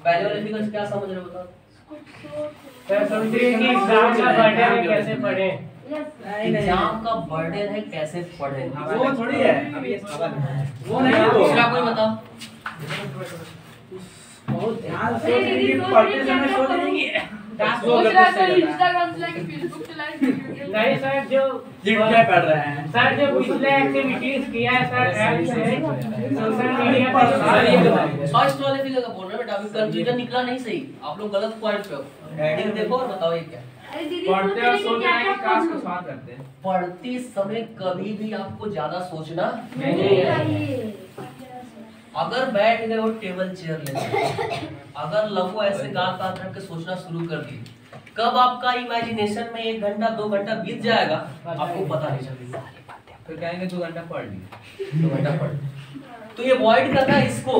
पहले वाले फिगर्स क्या समझ रहे हो बताओ सर, समझ रहे हैं कि एग्जाम का बर्डन है कैसे पढ़ें, एग्जाम का बर्डन है कैसे पढ़ें, वो थोड़ी है अभी, वो नहीं, दूसरा कोई बताओ। बहुत ध्यान से पढ़ते समय सोच रही है सोच रहा है सर, इंस्टाग्राम चलाएंगे, फेसबुक चलाएंगे, नहीं सर, जो क्या पढ़ रहे हैं सर, जो पिछले एक्टिविटीज किया है सर, ऐप से सोशल मीडिया पे फर्स्ट वाले फिगर का बोल रहे हैं बेटा, अभी कंफ्यूजन निकला नहीं सही, आप लोग गलत पॉइंट पे हो। हेडिंग देखो और बताओ ये क्या। पढ़ते और सोच रहे हैं कि काश को साथ करते हैं। पढ़ते समय कभी भी आपको ज्यादा सोचना नहीं है। अगर बैठ गए और टेबल चेयर ले, अगर लघु ऐसे गाल पात रख के सोचना शुरू कर दी, कब आपका इमेजिनेशन में 1 घंटा 2 घंटा बीत जाएगा आपको पता नहीं चलेगा। फिर कहेंगे 2 घंटा पढ़ लिए, 2 घंटा पढ़। तो ये अवॉइड करना है इसको,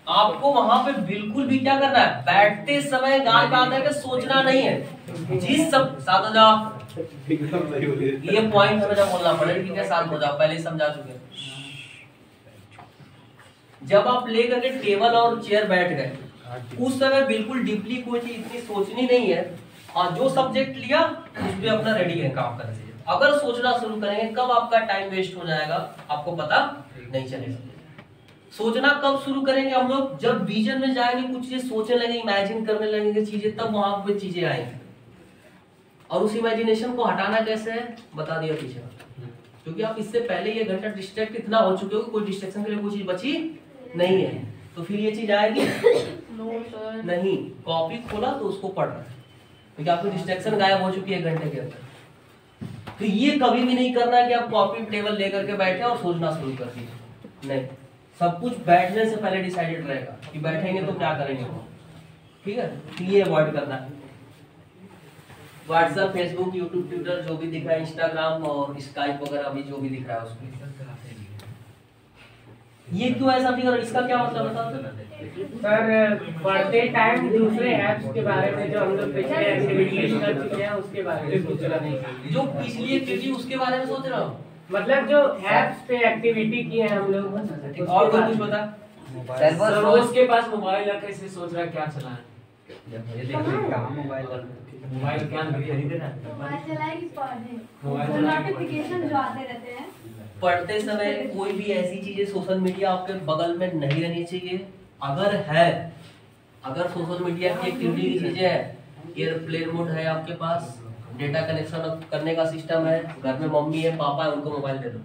आपको वहां पे बिल्कुल भी क्या करना है, बैठते समय गाल पात रख के सोचना नहीं है। जिस सब साथ हो जाओ, ये पॉइंट हमें जब बोलना पड़ेगा कि क्या साथ हो जाओ, पहले ही समझा चुके हैं। जब आप लेकर के टेबल और चेयर बैठ गए, उस समय बिल्कुल डीपली कोई चीज इतनी सोचनी नहीं है, और जो सब्जेक्ट लिया उस पे अपना रेडी है काम करने से। अगर सोचना शुरू करेंगे कब आपका टाइम वेस्ट हो जाएगा आपको पता नहीं चलेगा। सोचना कब शुरू करेंगे हम लोग, जब विजन में जाएंगे, कुछ चीजें सोचने लगेंगे, इमेजिन करने लगेंगे चीजें, तब वहां पे चीजें आएंगी। और उस इमेजिनेशन को हटाना कैसे है बता दिया पीछे, क्योंकि आप इससे पहले ये घंटा डिस्ट्रैक्ट इतना हो चुके हो, कोई डिस्ट्रैक्शन के लिए कोई चीज बची नहीं है, तो फिर ये चीज आएगी नहीं। कॉपी खोला तो उसको पढ़ना, क्योंकि आपकी डिस्ट्रैक्शन गायब हो चुकी है 1 घंटे के अंदर। तो ये कभी भी नहीं करना कि आप कॉपी टेबल लेकर के बैठे और सोचना शुरू कर दीजिए, नहीं। सब कुछ बैठने से पहले डिसाइडेड रहेगा कि बैठेंगे तो क्या करेंगे, ठीक है। ये अवॉइड करना है। व्हाट्सएप, फेसबुक, यूट्यूब, ट्विटर जो भी दिख रहा है, इंस्टाग्राम और स्काइप वगैरह अभी जो भी दिख रहा है उसको, ये क्यों ऐसा फिगर, इसका क्या मतलब बताओ सर। पढ़ते टाइम दूसरे ऐप्स के बारे में जो हम लोग पिछले एक्टिविटीज कर चुके हैं उसके बारे में सोचना नहीं। जो पिछली एक्टिविटी उसके बारे में सोच रहा हूँ, मतलब जो ऐप्स पे एक्टिविटी की है हम लोग, और कोई कुछ बता। सर वो उसके पास मोबाइल है, कैसे सोच रहा है क्या चलाएं, ये देखिए कहां मोबाइल क्या खरीदे ना, मोबाइल चलाएगी मोबाइल पढ़े, नोटिफिकेशन जो आते रहते हैं। पढ़ते समय कोई भी ऐसी चीजें सोशल मीडिया आपके बगल में नहीं रहनी चाहिए, अगर है अगर सोशल मीडिया की एक्टिविटी की चीजें है, एयरप्लेन मोड है आपके पास, डेटा कनेक्शन करने का सिस्टम है, घर में मम्मी है पापा है उनको मोबाइल दे दो,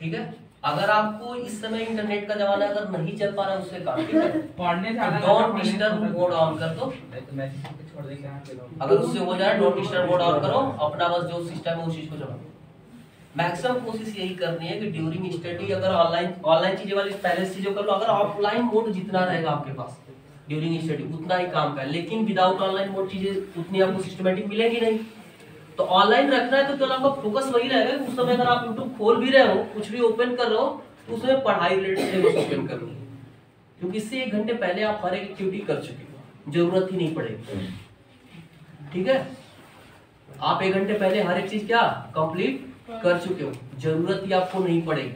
ठीक है। अगर आपको इस समय इंटरनेट का जमाना अगर नहीं चल पा रहा है उससे काम, ठीक है, पढ़ने से डोंट डिस्टर्ब मोड ऑन कर दो। छोड़ देंगे अगर उससे हो जाए डोंट डिस्टर्ब मोड ऑन करो, अपना बस जो सिस्टम है उस चीज को चलाओ। मैक्सिमम कोशिश यही करनी है कि ड्यूरिंग स्टडी अगर ऑनलाइन चीजें वाली पहले से चीजों कर लो, अगर ऑफलाइन मोड जितना रहेगा आपके पास ड्यूरिंग स्टडी उतना ही काम का है, लेकिन विदाउट ऑनलाइन मोड चीजें उतनी आपको सिस्टमेटिक मिलेंगी नहीं। तो ऑनलाइन रखना है तो केवल आपका फोकस वही रहेगा कि उस समय अगर आप यूट्यूब खोल भी रहे हो, कुछ भी ओपन कर रहे हो, तो उसमें पढ़ाई रिलेटेड ओपन करनी है, क्योंकि इससे 1 घंटे पहले आप हर एक एक्टिविटी कर चुके हो, जरूरत ही नहीं पड़ेगी, ठीक है। आप 1 घंटे पहले हर एक चीज क्या कंप्लीट कर चुके हो, जरूरत ही आपको नहीं पड़ेगी।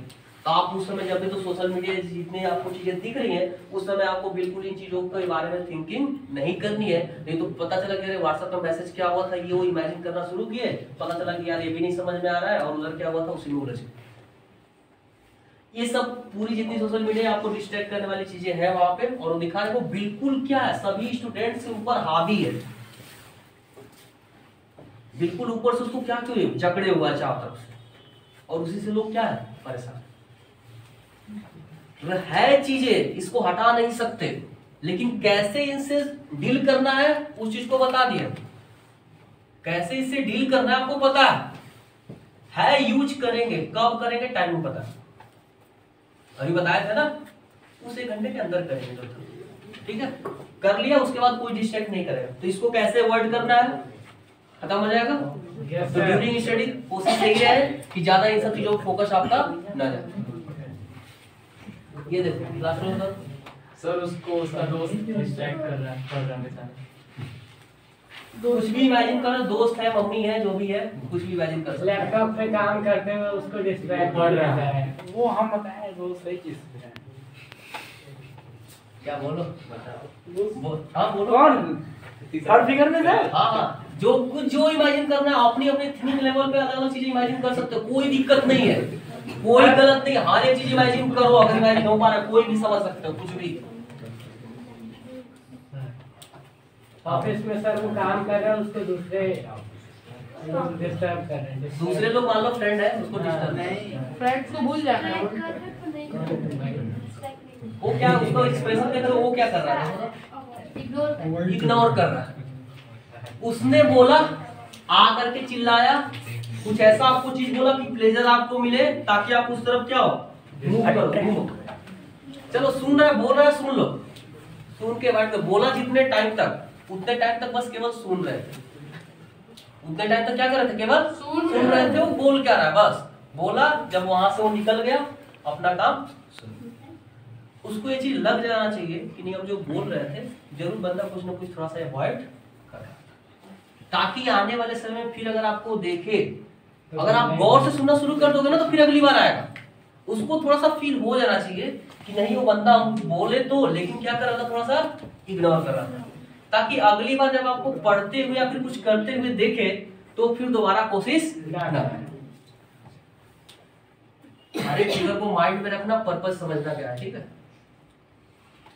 तो आप उस समय जब भी तो सोशल मीडिया जितने आपको चीजें दिख रही हैं, उस समय आपको बिल्कुल इन चीजों के बारे में थिंकिंग नहीं करनी है। नहीं तो पता चला कि व्हाट्सएप का मैसेज क्या हुआ था, ये वो इमेजिन करना शुरू किए, पता चला कि यार ये भी नहीं समझ में आ रहा है, और उधर क्या हुआ था उसी में उलझ गए। ये सब पूरी जितनी सोशल मीडिया आपको डिस्ट्रैक्ट करने वाली चीजें हैं वहां पे, और वो दिखा रहे को बिल्कुल क्या है, सभी स्टूडेंट्स के ऊपर हावी है, बिल्कुल ऊपर से उसको क्या क्यों जकड़े हुआ है चारों तरफ से, और उसी से लोग क्या है परेशान है। चीजें इसको हटा नहीं सकते, लेकिन कैसे इनसे डील करना है उस चीज को बता दिया, कैसे इससे डील करना है आपको पता है, यूज करेंगे कब करेंगे टाइम पता है, अभी बताया था ना, उस 1 घंटे के अंदर करेंगे, ठीक है। कर लिया उसके बाद कोई डिस्ट्रैक्ट नहीं करेगा। तो इसको कैसे अवॉइड करना है, खत्म हो जाएगा। तो ड्यूरिंग स्टडी कोशिश यही है कि ज्यादा इन सब चीजों पर फोकस आपका ना जाए। ये देखो क्लासरूम सर उसको उसका दोस्त डिस्ट्रैक्ट कर रहा है बेचारा, कुछ भी इमेजिन करो, दोस्त है मम्मी है जो भी है, कुछ भी इमेजिन कर सकते हैं। लैपटॉप पे काम करते हुए उसको डिस्ट्रैक्ट कर रहा है, वो हम बताएं वो सही चीज है। क्या बोलो बताओ, हाँ बोलो कौन हर फिगर में सर? हाँ जो कुछ जो इमेजिन करना है अपनी अपनी थिंकिंग लेवल पे अलग अलग चीजें इमेजिन कर सकते हो, कोई दिक्कत नहीं है, कोई गलत नहीं, हर एक चीज इमेजिन करो, अगर इमेजिन हो पा रहा है कोई भी समझ सकते हो कुछ भी। ऑफिस में सर वो काम कर रहा है, उसको दूसरे डिस्टर्ब कर रहे हैं, दूसरे लोग मान लो फ्रेंड है उसको डिस्टर्ब नहीं, फ्रेंड्स को भूल जाना है। वो क्या उसको एक्सप्रेशन देख रहे हो, वो क्या कर रहा है, इग्नोर कर रहा है। उसने बोला आ करके चिल्लाया, कुछ ऐसा आपको चीज बोला कि प्लेजर आपको मिले, ताकि आप उस तरफ क्या हो मूव करो। चलो सुन रहा है बोल रहा है सुन लो, सुन के बाद बोला जितने टाइम तक उतने टाइम तक बस केवल सुन रहे थे, उतने टाइम तक क्या कर रहे थे, केवल सुन रहे थे। वो बोल क्या रहा है बस बोला, जब वहां से वो निकल गया अपना काम, उसको ये चीज लग जाना चाहिए कि नहीं हम जो बोल रहे थे जरूर बंदा कुछ ना कुछ थोड़ा सा अवॉइड कर रहा है, ताकि आने वाले समय में फिर अगर आपको देखे, अगर आप गौर से सुनना शुरू कर दोगे ना तो फिर अगली बार आएगा, उसको थोड़ा सा फील हो जाना चाहिए कि नहीं वो बंदा बोले तो, लेकिन क्या कर रहा था, थोड़ा सा इग्नोर कर रहा था, ताकि अगली बार जब आपको पढ़ते हुए या फिर कुछ करते हुए देखे तो फिर दोबारा कोशिश ना करें। हर एक चीजों को माइंड में रखना, पर्पस समझना क्या है, ठीक है।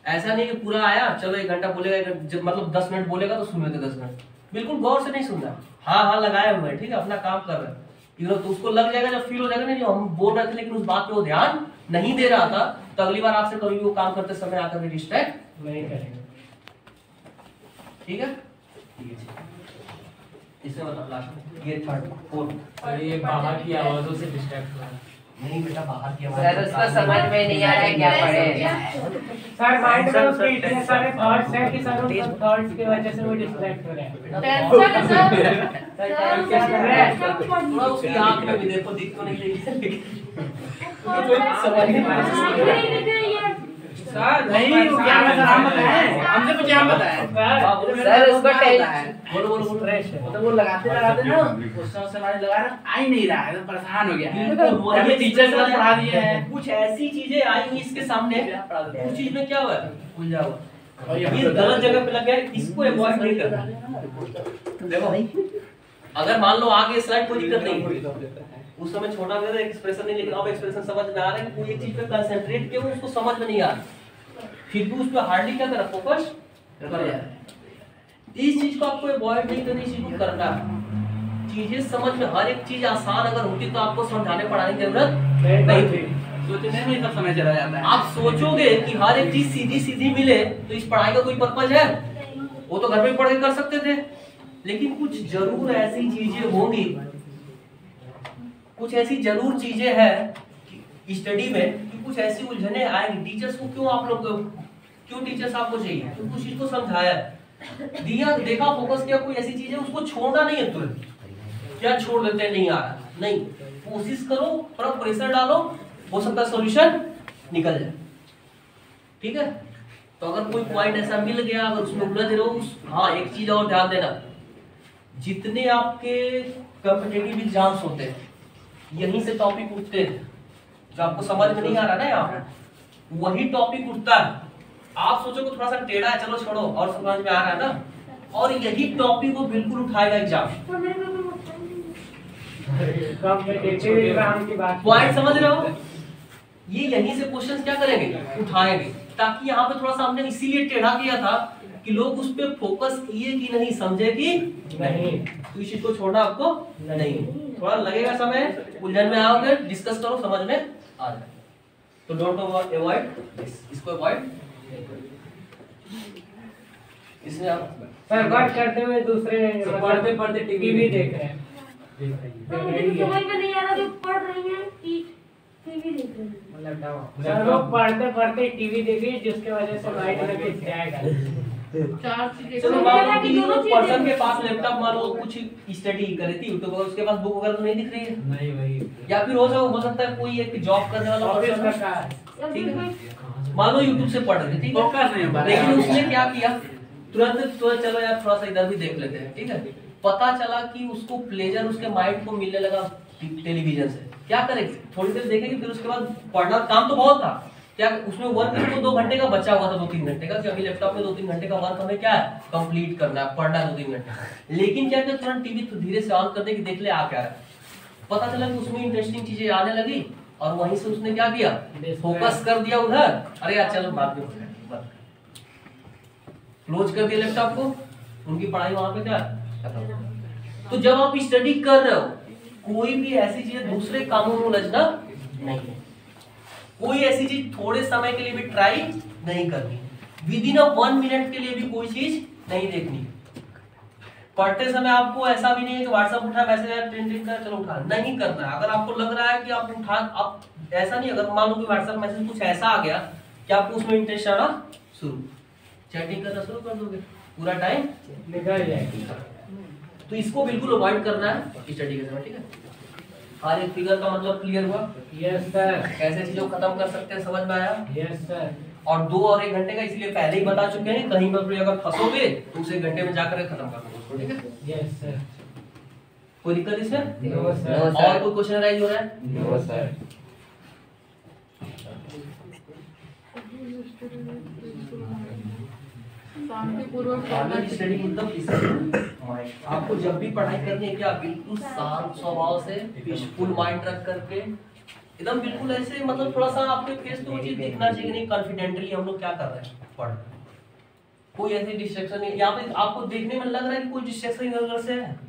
ऐसा नहीं कि पूरा आया चलो 1 घंटा बोलेगा, मतलब 10 मिनट बोलेगा तो सुन लेते 10 मिनट, बिल्कुल गौर से नहीं सुनना, हाँ हाँ लगाए हुए ठीक है, अपना काम कर रहे हैं, तो उसको लग जाएगा, जब फील हो जाएगा ना जो हम बोल रहे थे लेकिन उस बात पे वो ध्यान नहीं दे रहा था, तो अगली बार आपसे कभी वो काम करते समय आकर डिस्ट्रैक्ट नहीं करेंगे, ठीक है। इसमें मतलब लास्ट ये थर्ड फोर्थ, ये बाहर की आवाजों से डिस्ट्रैक्ट हो रहा है। नहीं बेटा बाहर की आवाज, सर उसको समझ में नहीं आ रहा है क्या पढ़े। सर माइंड में उसके इतने सारे थॉट्स हैं कि सर उन थॉट्स की वजह से वो डिस्ट्रैक्ट हो रहे हैं। टेंशन सर थोड़ा उसकी आंख में भी देखो, दिख तो नहीं रही सर नहीं वो क्या है सर, हम बताएं, हमसे कुछ हम बताएं सर उसको टेंशन, बोलो बोलो बोलो, फ्रेश है तो वो लगाते ना क्वेश्चन से हमारे लगा रहा आ ही नहीं रहा है, तो परेशान हो गया है। ये टीचर से पढ़ा दिए हैं, कुछ ऐसी चीजें आई इसके सामने, कुछ चीज में क्या हुआ उलझा हुआ, ये गलत जगह पे लग गया, इसको अवॉइड नहीं करना। देखो अगर मान लो आगे स्लाइड कोई दिक्कत नहीं, उस समय छोटा मेरा एक्सप्रेशन नहीं, लेकिन अब एक्सप्रेशन समझ में आ रहा है कि कोई एक चीज पे कंसंट्रेट किया उसको समझ में नहीं आ रहा, फिर भी उस पर हार्डली क्या करा, फोकस कर रहा है। इस चीज को आपको अवॉइड नहीं करनी, इस चीज को करना है। चीजें समझ में, हर एक चीज आसान अगर होती तो आपको समझाने पढ़ाने की जरूरत नहीं थी। सोचने में सब समय चला जाता है। आप सोचोगे कि हर एक चीज सीधी सीधी मिले तो इस पढ़ाई का कोई पर्पज है? वो तो घर में पढ़ के कर सकते थे। लेकिन कुछ जरूर ऐसी चीजें होंगी, कुछ ऐसी जरूर चीजें हैं स्टडी में कि कुछ ऐसी उलझने आएंगी। टीचर्स को क्यों, आप लोग क्यों टीचर्स आपको चाहिए? तो कुछ चीज को समझाया दिया, देखा, फोकस किया, कोई ऐसी चीज है उसको छोड़ना नहीं है तुरंत। क्या छोड़ देते हैं, नहीं आ रहा, नहीं, कोशिश करो, थोड़ा प्रेशर डालो, हो सकता है सॉल्यूशन निकल जाए। ठीक है, तो अगर कोई पॉइंट ऐसा मिल गया, अगर उसमें उलझ रहे हो, हाँ एक चीज और ध्यान देना, जितने आपके कॉम्पिटिटिव एग्जाम्स होते हैं यहीं से टॉपिक उठते हैं। जो आपको समझ में नहीं आ रहा ना यहाँ, वही टॉपिक उठता है। आप सोचो कि थोड़ा सा टेढ़ा है, चलो छोड़ो, और समझ में आ रहा है ना, और यही टॉपिक को बिल्कुल उठाएगा एग्जाम। पॉइंट समझ रहे हो? ये यहीं से क्वेश्चन क्या करेंगे, उठाएंगे, ताकि यहाँ पे थोड़ा सा हमने इसीलिए टेढ़ा किया था कि लोग उस पे फोकस किए कि नहीं, समझे कि नहीं। तो इस चीज को छोड़ना आपको नहीं, थोड़ा लगेगा समय, उलझन में आओगे, डिस्कस करो, समझ में आ जाए। तो डोंट अवॉइड दिस, इसको अवॉइड इसमें आप सर वर्क करते हुए दूसरे पढ़ते पढ़ते टीवी देख रहे हैं। समझ में नहीं आ रहा, जो पढ़ रही है टीवी देख रही है। सर लोग पढ़ते पढ़ते टीवी देख रही है, जिसके वजह से माइंड में कुछ जाएगा। चलो मान लो पर्सन के पास लैपटॉप, मान लो कुछ स्टडी कर रही थी यूट्यूब पर, उसके पास बुक वगैरह तो नहीं दिख रही है, नहीं वही, या फिर हो सकता है कोई एक जॉब करने वाला पर्सन, ठीक है, मान लो यूट्यूब से पढ़ रही थी, फोकस नहीं हो पा रहा। लेकिन उसने क्या किया, तुरंत चलो यार थोड़ा सा इधर भी देख लेते हैं, ठीक है, पता चला कि उसको प्लेजर उसके माइंड को मिलने लगा टेलीविजन से। क्या करेगी, थोड़ी देर देखेगी, फिर उसके बाद पढ़ना, काम तो बहुत था, क्या उसमें वर्क तो 2 घंटे का बचा हुआ था, 2-3 घंटे का, क्योंकि लैपटॉप में 2-3 घंटे का वर्क हमें क्या है, कंप्लीट करना है, पढ़ना 2-3 घंटे। लेकिन क्या किया, तुरंत टीवी धीरे से ऑन कर दे कि देख ले आ क्या है। पता चला कि उसमें इंटरेस्टिंग चीजें आने लगी, और वहीं से उसने क्या किया, फोकस कर दिया उधर, अरे यार चलो बाद में क्लोज कर दिया लैपटॉप को, उनकी पढ़ाई वहां पे क्या खत्म। तो जब आप स्टडी कर रहे हो, कोई भी ऐसी चीज दूसरे कामों में उलझना नहीं है, कोई ऐसी चीज थोड़े समय के लिए भी ट्राई नहीं करनी, विद इन 1 मिनट के लिए भी कोई चीज नहीं देखनी। पढ़ते समय आपको ऐसा भी नहीं है कि व्हाट्सएप उठा, मैसेज आया, प्रिंटिंग कर, चलो उठा, नहीं करना है। अगर आपको लग रहा है कि आप उठा, आप ऐसा नहीं, अगर मान लो कि व्हाट्सएप मैसेज कुछ ऐसा आ गया कि आपको उसमें इंटरेस्ट आना शुरू, चैटिंग करना शुरू कर दोगे, पूरा टाइम निकल जाएगा। तो इसको बिल्कुल अवॉइड करना है स्टडी के समय, ठीक है। हर एक फिगर का मतलब क्लियर हुआ? Yes sir. कैसे चीजों को खत्म कर सकते हैं, समझ में आया? Yes sir. और 2 और 1 घंटे का इसलिए पहले ही बता चुके हैं, कहीं पर भी अगर फंसोगे तो उसे 1 घंटे में जाकर खत्म कर दो, ठीक है। Yes sir. कोई दिक्कत इसमें? No sir. और कोई क्वेश्चन राइज हो रहा है? No sir. आपको जब भी पढ़ाई करनी है क्या, बिल्कुल शांत स्वभाव से, पीसफुल माइंड रख करके, एकदम बिल्कुल ऐसे, मतलब थोड़ा सा आपके फेस पे वो चीज दिखना चाहिए, नहीं कॉन्फिडेंटली हम लोग क्या कर रहे हैं, पढ़ रहे हैं। कोई ऐसी डिस्ट्रैक्शन नहीं, यहाँ पे आपको देखने में लग रहा है कि कोई डिस्ट्रैक्शन इधर उधर से है,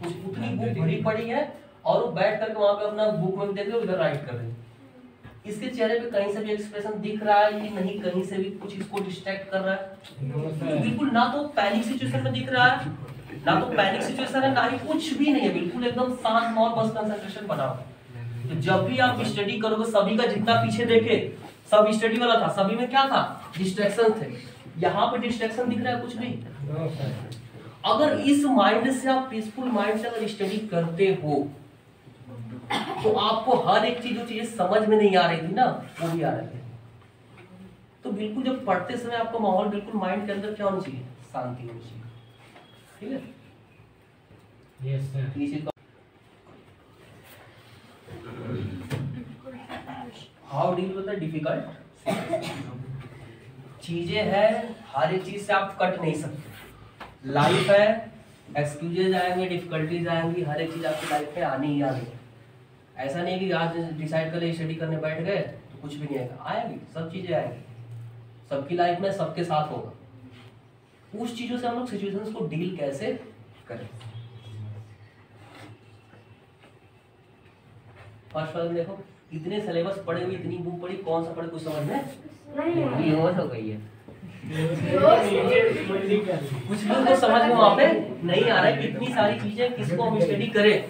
उतनी बुक भरी पड़ी है, और वो बैठ करके वहाँ पे अपना बुक में देख रहे हो, इधर राइट कर रहे हैं। इसके चेहरे पे कहीं से भी एक्सप्रेशन दिख रहा है कि नहीं, कहीं से भी कुछ इसको डिस्ट्रैक्ट कर रहा है? बिल्कुल ना, तो पैनिक सिचुएशन में दिख रहा है, ना तो पैनिक सिचुएशन है, ना ही कुछ भी नहीं है, बिल्कुल एकदम शांत और बस कंसंट्रेशन बना हुआ। तो जब भी आप स्टडी करोगे, सभी का जितना पीछे देखे सब स्टडी वाला था, सभी में क्या था, डिस्ट्रैक्शन थे। यहाँ पे डिस्ट्रैक्शन दिख रहा है कुछ नहीं। अगर इस माइंड से आप पीसफुल माइंड से अगर स्टडी करते हो, तो आपको हर एक चीज, जो चीजें समझ में नहीं आ रही थी ना, वो भी आ रही है। तो बिल्कुल जब पढ़ते समय आपका माहौल बिल्कुल माइंड के अंदर क्या होना चाहिए, शांति होनी चाहिए, ठीक है। Yes sir. How deal with the difficult चीजें हैं, हर एक चीज से आप कट नहीं सकते। लाइफ है, एक्सक्यूजेज आएंगे, डिफिकल्टीज आएंगी, हर एक चीज आपकी लाइफ में आनी ही आनी है। ऐसा नहीं कि आज डिसाइड कर ले स्टडी करने बैठ गए तो कुछ भी नहीं आएगा, आएगी, सब चीजें आएंगी, सबकी लाइफ में सबके साथ होगा, उस चीजों से हम लोग सिचुएशंस को डील कैसे करें। फर्स्ट वाले देखो, इतने सिलेबस पढ़े हुए, इतनी बुक पढ़ी, कौन सा पढ़े कुछ समझ में नहीं है। बेहोश हो गई है। कुछ लोग तो समझ में वहां पे नहीं आ रहा है, कितनी सारी चीजें किसको हम स्टडी करें।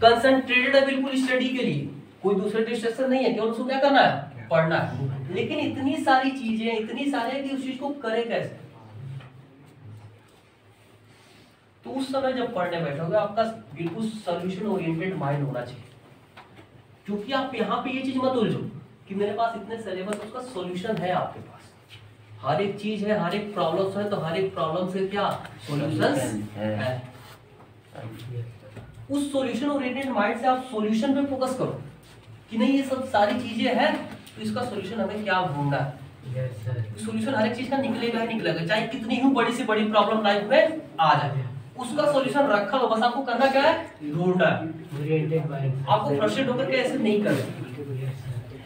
कंसंट्रेटेड है बिल्कुल स्टडी के लिए, कोई दूसरे डिस्ट्रैक्शन नहीं है, केवल उसको क्या करना है, पढ़ना है। लेकिन इतनी सारी चीजें, इतनी सारे कि उस चीज को करे कैसे। तो उस समय जब पढ़ने बैठोगे आपका बिल्कुल सॉल्यूशन ओरिएंटेड माइंड होना चाहिए, क्योंकि आप यहाँ पे ये चीज मत उलझो कि मेरे पास इतने सिलेबस, उसका सॉल्यूशन है आपके पास। हर एक चीज है, हर एक प्रॉब्लम है, तो हर एक प्रॉब्लम से क्या सॉल्यूशन है। उस सॉल्यूशन ओरिएंटेड माइंड से आप सॉल्यूशन पे फोकस करो कि नहीं ये सब सारी चीजें हैं, तो इसका सॉल्यूशन हमें क्या ढूंढना है। सॉल्यूशन हर एक चीज का निकलेगा ही निकलेगा, चाहे कितनी ही बड़ी से बड़ी प्रॉब्लम लाइफ में आ जाए, उसका सॉल्यूशन रखा हो, बस आपको करना क्या है, ढूंढना है। आपको फ्रस्ट्रेट होकर के ऐसे नहीं करना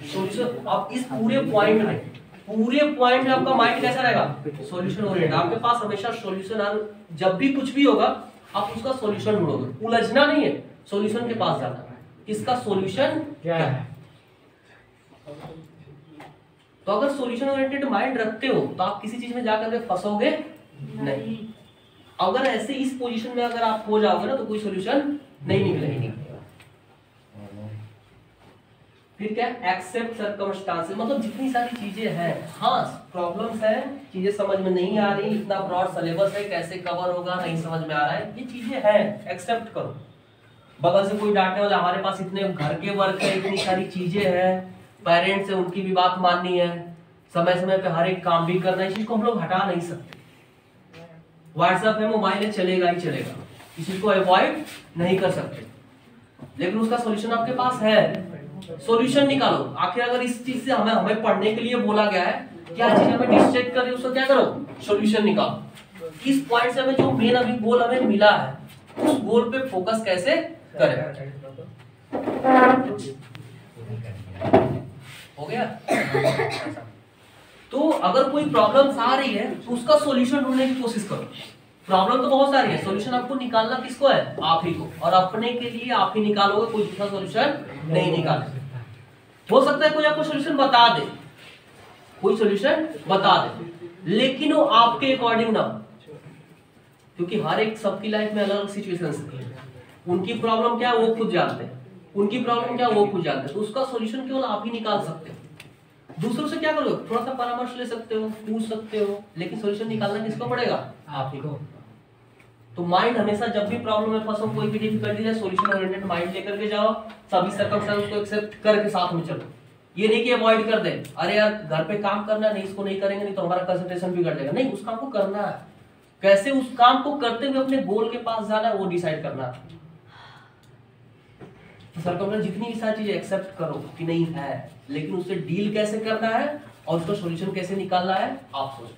सॉल्यूशन। आप इस पूरे पॉइंट में आपका माइंड कैसा रहेगा, सॉल्यूशन ओरिएंटेड। आपके पास हमेशा सॉल्यूशन, जब भी कुछ भी होगा आप उसका सॉल्यूशन ढूंढोगे, उलझना नहीं है, सॉल्यूशन के पास जाना है, इसका सॉल्यूशन क्या है। तो अगर सॉल्यूशन ओरिएंटेड माइंड रखते हो तो आप किसी चीज में जाकर के फंसोगे नहीं। अगर ऐसे इस पोजीशन में अगर आप हो जाओगे ना तो कोई सॉल्यूशन नहीं निकलेगा। फिर क्या, एक्सेप्ट सर्कमस्टांसेस, मतलब जितनी सारी चीजें हैं, हाँ प्रॉब्लम्स है, चीजें समझ में नहीं आ रही, इतना ब्रॉड सिलेबस है, कैसे कवर होगा नहीं समझ में आ रहा है, ये चीजें हैं, एक्सेप्ट करो। बगल से कोई डांटने वाला, हमारे पास इतने घर के वर्क है, इतनी सारी चीजें हैं, पेरेंट्स है उनकी भी बात माननी है, समय समय पे हर एक काम भी करना है, इस चीज को हम लोग हटा नहीं सकते। व्हाट्सएप है, मोबाइल है, चलेगा ही चलेगा, इस चीज को अवॉइड नहीं कर सकते, लेकिन उसका सॉल्यूशन आपके पास है। सॉल्यूशन निकालो। आखिर अगर इस चीज से हमें पढ़ने के लिए बोला गया है, क्या चीज हमें डिस्ट्रैक्ट कर रही है, उसको क्या करो, सॉल्यूशन निकालो। इस पॉइंट से हमें जो मेन अभी गोल हमें मिला है, उस गोल पे फोकस कैसे करें। हो गया। तो अगर कोई प्रॉब्लम आ रही है तो उसका सॉल्यूशन ढूंढने की कोशिश करो। प्रॉब्लम तो बहुत सारी है, सॉल्यूशन आपको निकालना किसको है, आप ही को, और अपने के लिए आप ही निकालोगे, कोई दूसरा सॉल्यूशन नहीं निकाल सकता। हो सकता है कोई आपको सॉल्यूशन बता दे, कोई सॉल्यूशन बता दे, लेकिन वो आपके अकॉर्डिंग ना, क्योंकि हर एक सबकी लाइफ में अलग अलग सिचुएशंस है, उनकी प्रॉब्लम क्या है वो खुद जानते हैं, उनकी प्रॉब्लम क्या है वो खुद जानते हैं, तो उसका सॉल्यूशन केवल आप ही निकाल सकते हो। दूसरों से क्या करोगे, थोड़ा सा परामर्श ले सकते हो, पूछ सकते हो, लेकिन सॉल्यूशन निकालना किसको पड़ेगा, आप ही को। तो माइंड हमेशा जब भी प्रॉब्लम में फंसो, कोई भी डिफिकल्टी है, सॉल्यूशन ओरिएंटेड माइंड लेकर के जाओ, सभी सर्कमस्टेंस को एक्सेप्ट करके साथ में चलो। ये नहीं कि अवॉइड कर दे, अरे यार घर पे काम करना नहीं, इसको नहीं करेंगे नहीं तो हमारा कंसंट्रेशन बिगड़ जाएगा, नहीं, उस काम को करना है। कैसे उस काम को करते हुए अपने गोल के पास जाना है वो डिसाइड करना है। तो सर्कमस्टेंस जितनी भी सारी चीजें एक्सेप्ट करो कि नहीं है, लेकिन उससे डील कैसे करना है और उसका सॉल्यूशन कैसे निकालना है आप सोचो,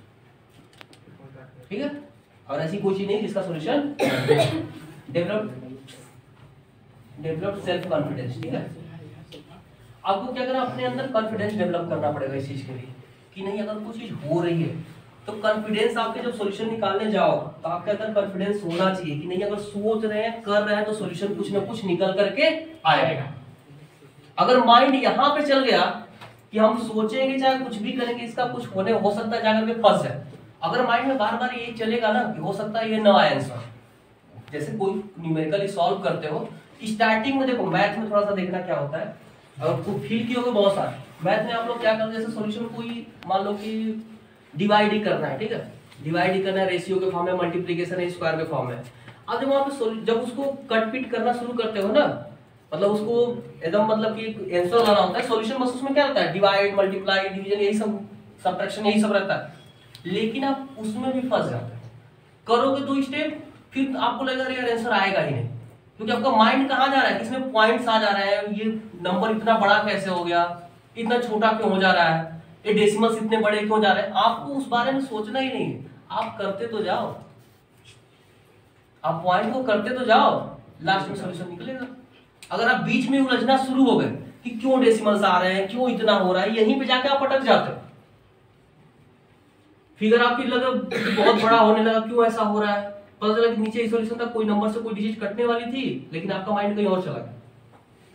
ठीक है। और ऐसी कोई चीज नहीं जिसका सॉल्यूशन डेवलप सेल्फ कॉन्फिडेंस, ठीक है। आपको क्या करना, अपने अंदर कॉन्फिडेंस डेवलप करना पड़ेगा इस चीज के लिए कि नहीं, अगर कुछ चीज हो रही है तो कॉन्फिडेंस आपके जब सॉल्यूशन निकालने जाओ तो आपके अंदर कॉन्फिडेंस होना चाहिए कि नहीं, अगर सोच रहे हैं कर रहे हैं तो सॉल्यूशन कुछ ना कुछ निकल करके आएगा। अगर माइंड यहाँ पे चल गया कि हम सोचेंगे चाहे कुछ भी करेंगे इसका कुछ होने हो सकता है जाकर के फंस जाए, अगर माइंड में बार बार ये चलेगा ना कि हो सकता है ये ना आए आंसर, जैसे कोई न्यूमेरिकली सॉल्व करते हो, स्टार्टिंग में देखो मैथ में थोड़ा सा देखना क्या होता है, और को फील किए होगे बहुत सारे मैथ में आप लोग क्या करते हैं, जैसे सॉल्यूशन कोई मान लो कि डिवाइड ही करना है, ठीक है, डिवाइड ही करना है, रेशियो के फॉर्म में, मल्टीप्लिकेशन है स्क्वायर के फॉर्म में। अब जब वहां पे जब उसको कट पिट करना शुरू करते हो ना, मतलब उसको एकदम मतलब कि आंसर लाना होता है, सॉल्यूशन बस उसमें क्या रहता है, डिवाइड मल्टीप्लाई डिवीजन यही सब, सबट्रैक्शन यही सब रहता है, लेकिन आप उसमें भी फंस जाते हैं। करोगे 2 स्टेप फिर आपको लगेगा यार आंसर आएगा ही नहीं, क्योंकि आपका माइंड कहाँ जा रहा है, इसमें पॉइंट्स आ जा रहे हैं, ये नंबर इतना बड़ा कैसे हो गया, इतना छोटा क्यों हो जा रहा है, ये डेसिमल्स इतने बड़े क्यों जा रहे हैं। आपको उस बारे में सोचना ही नहीं है, आप करते तो जाओ, आप पॉइंट को करते तो जाओ, लास्ट में सॉल्यूशन निकलेगा। अगर आप बीच में उलझना शुरू हो गए कि क्यों डेसिमल्स आ रहे हैं, क्यों इतना हो रहा है, यहीं पे जाके आप अटक जाते हो। फिगर आपकी लगा बहुत बड़ा होने लगा, क्यों ऐसा हो रहा है? पता चला कि नीचे सॉल्यूशन था, कोई नंबर से कोई डिजिट कटने वाली थी, लेकिन आपका माइंड कहीं और चला गया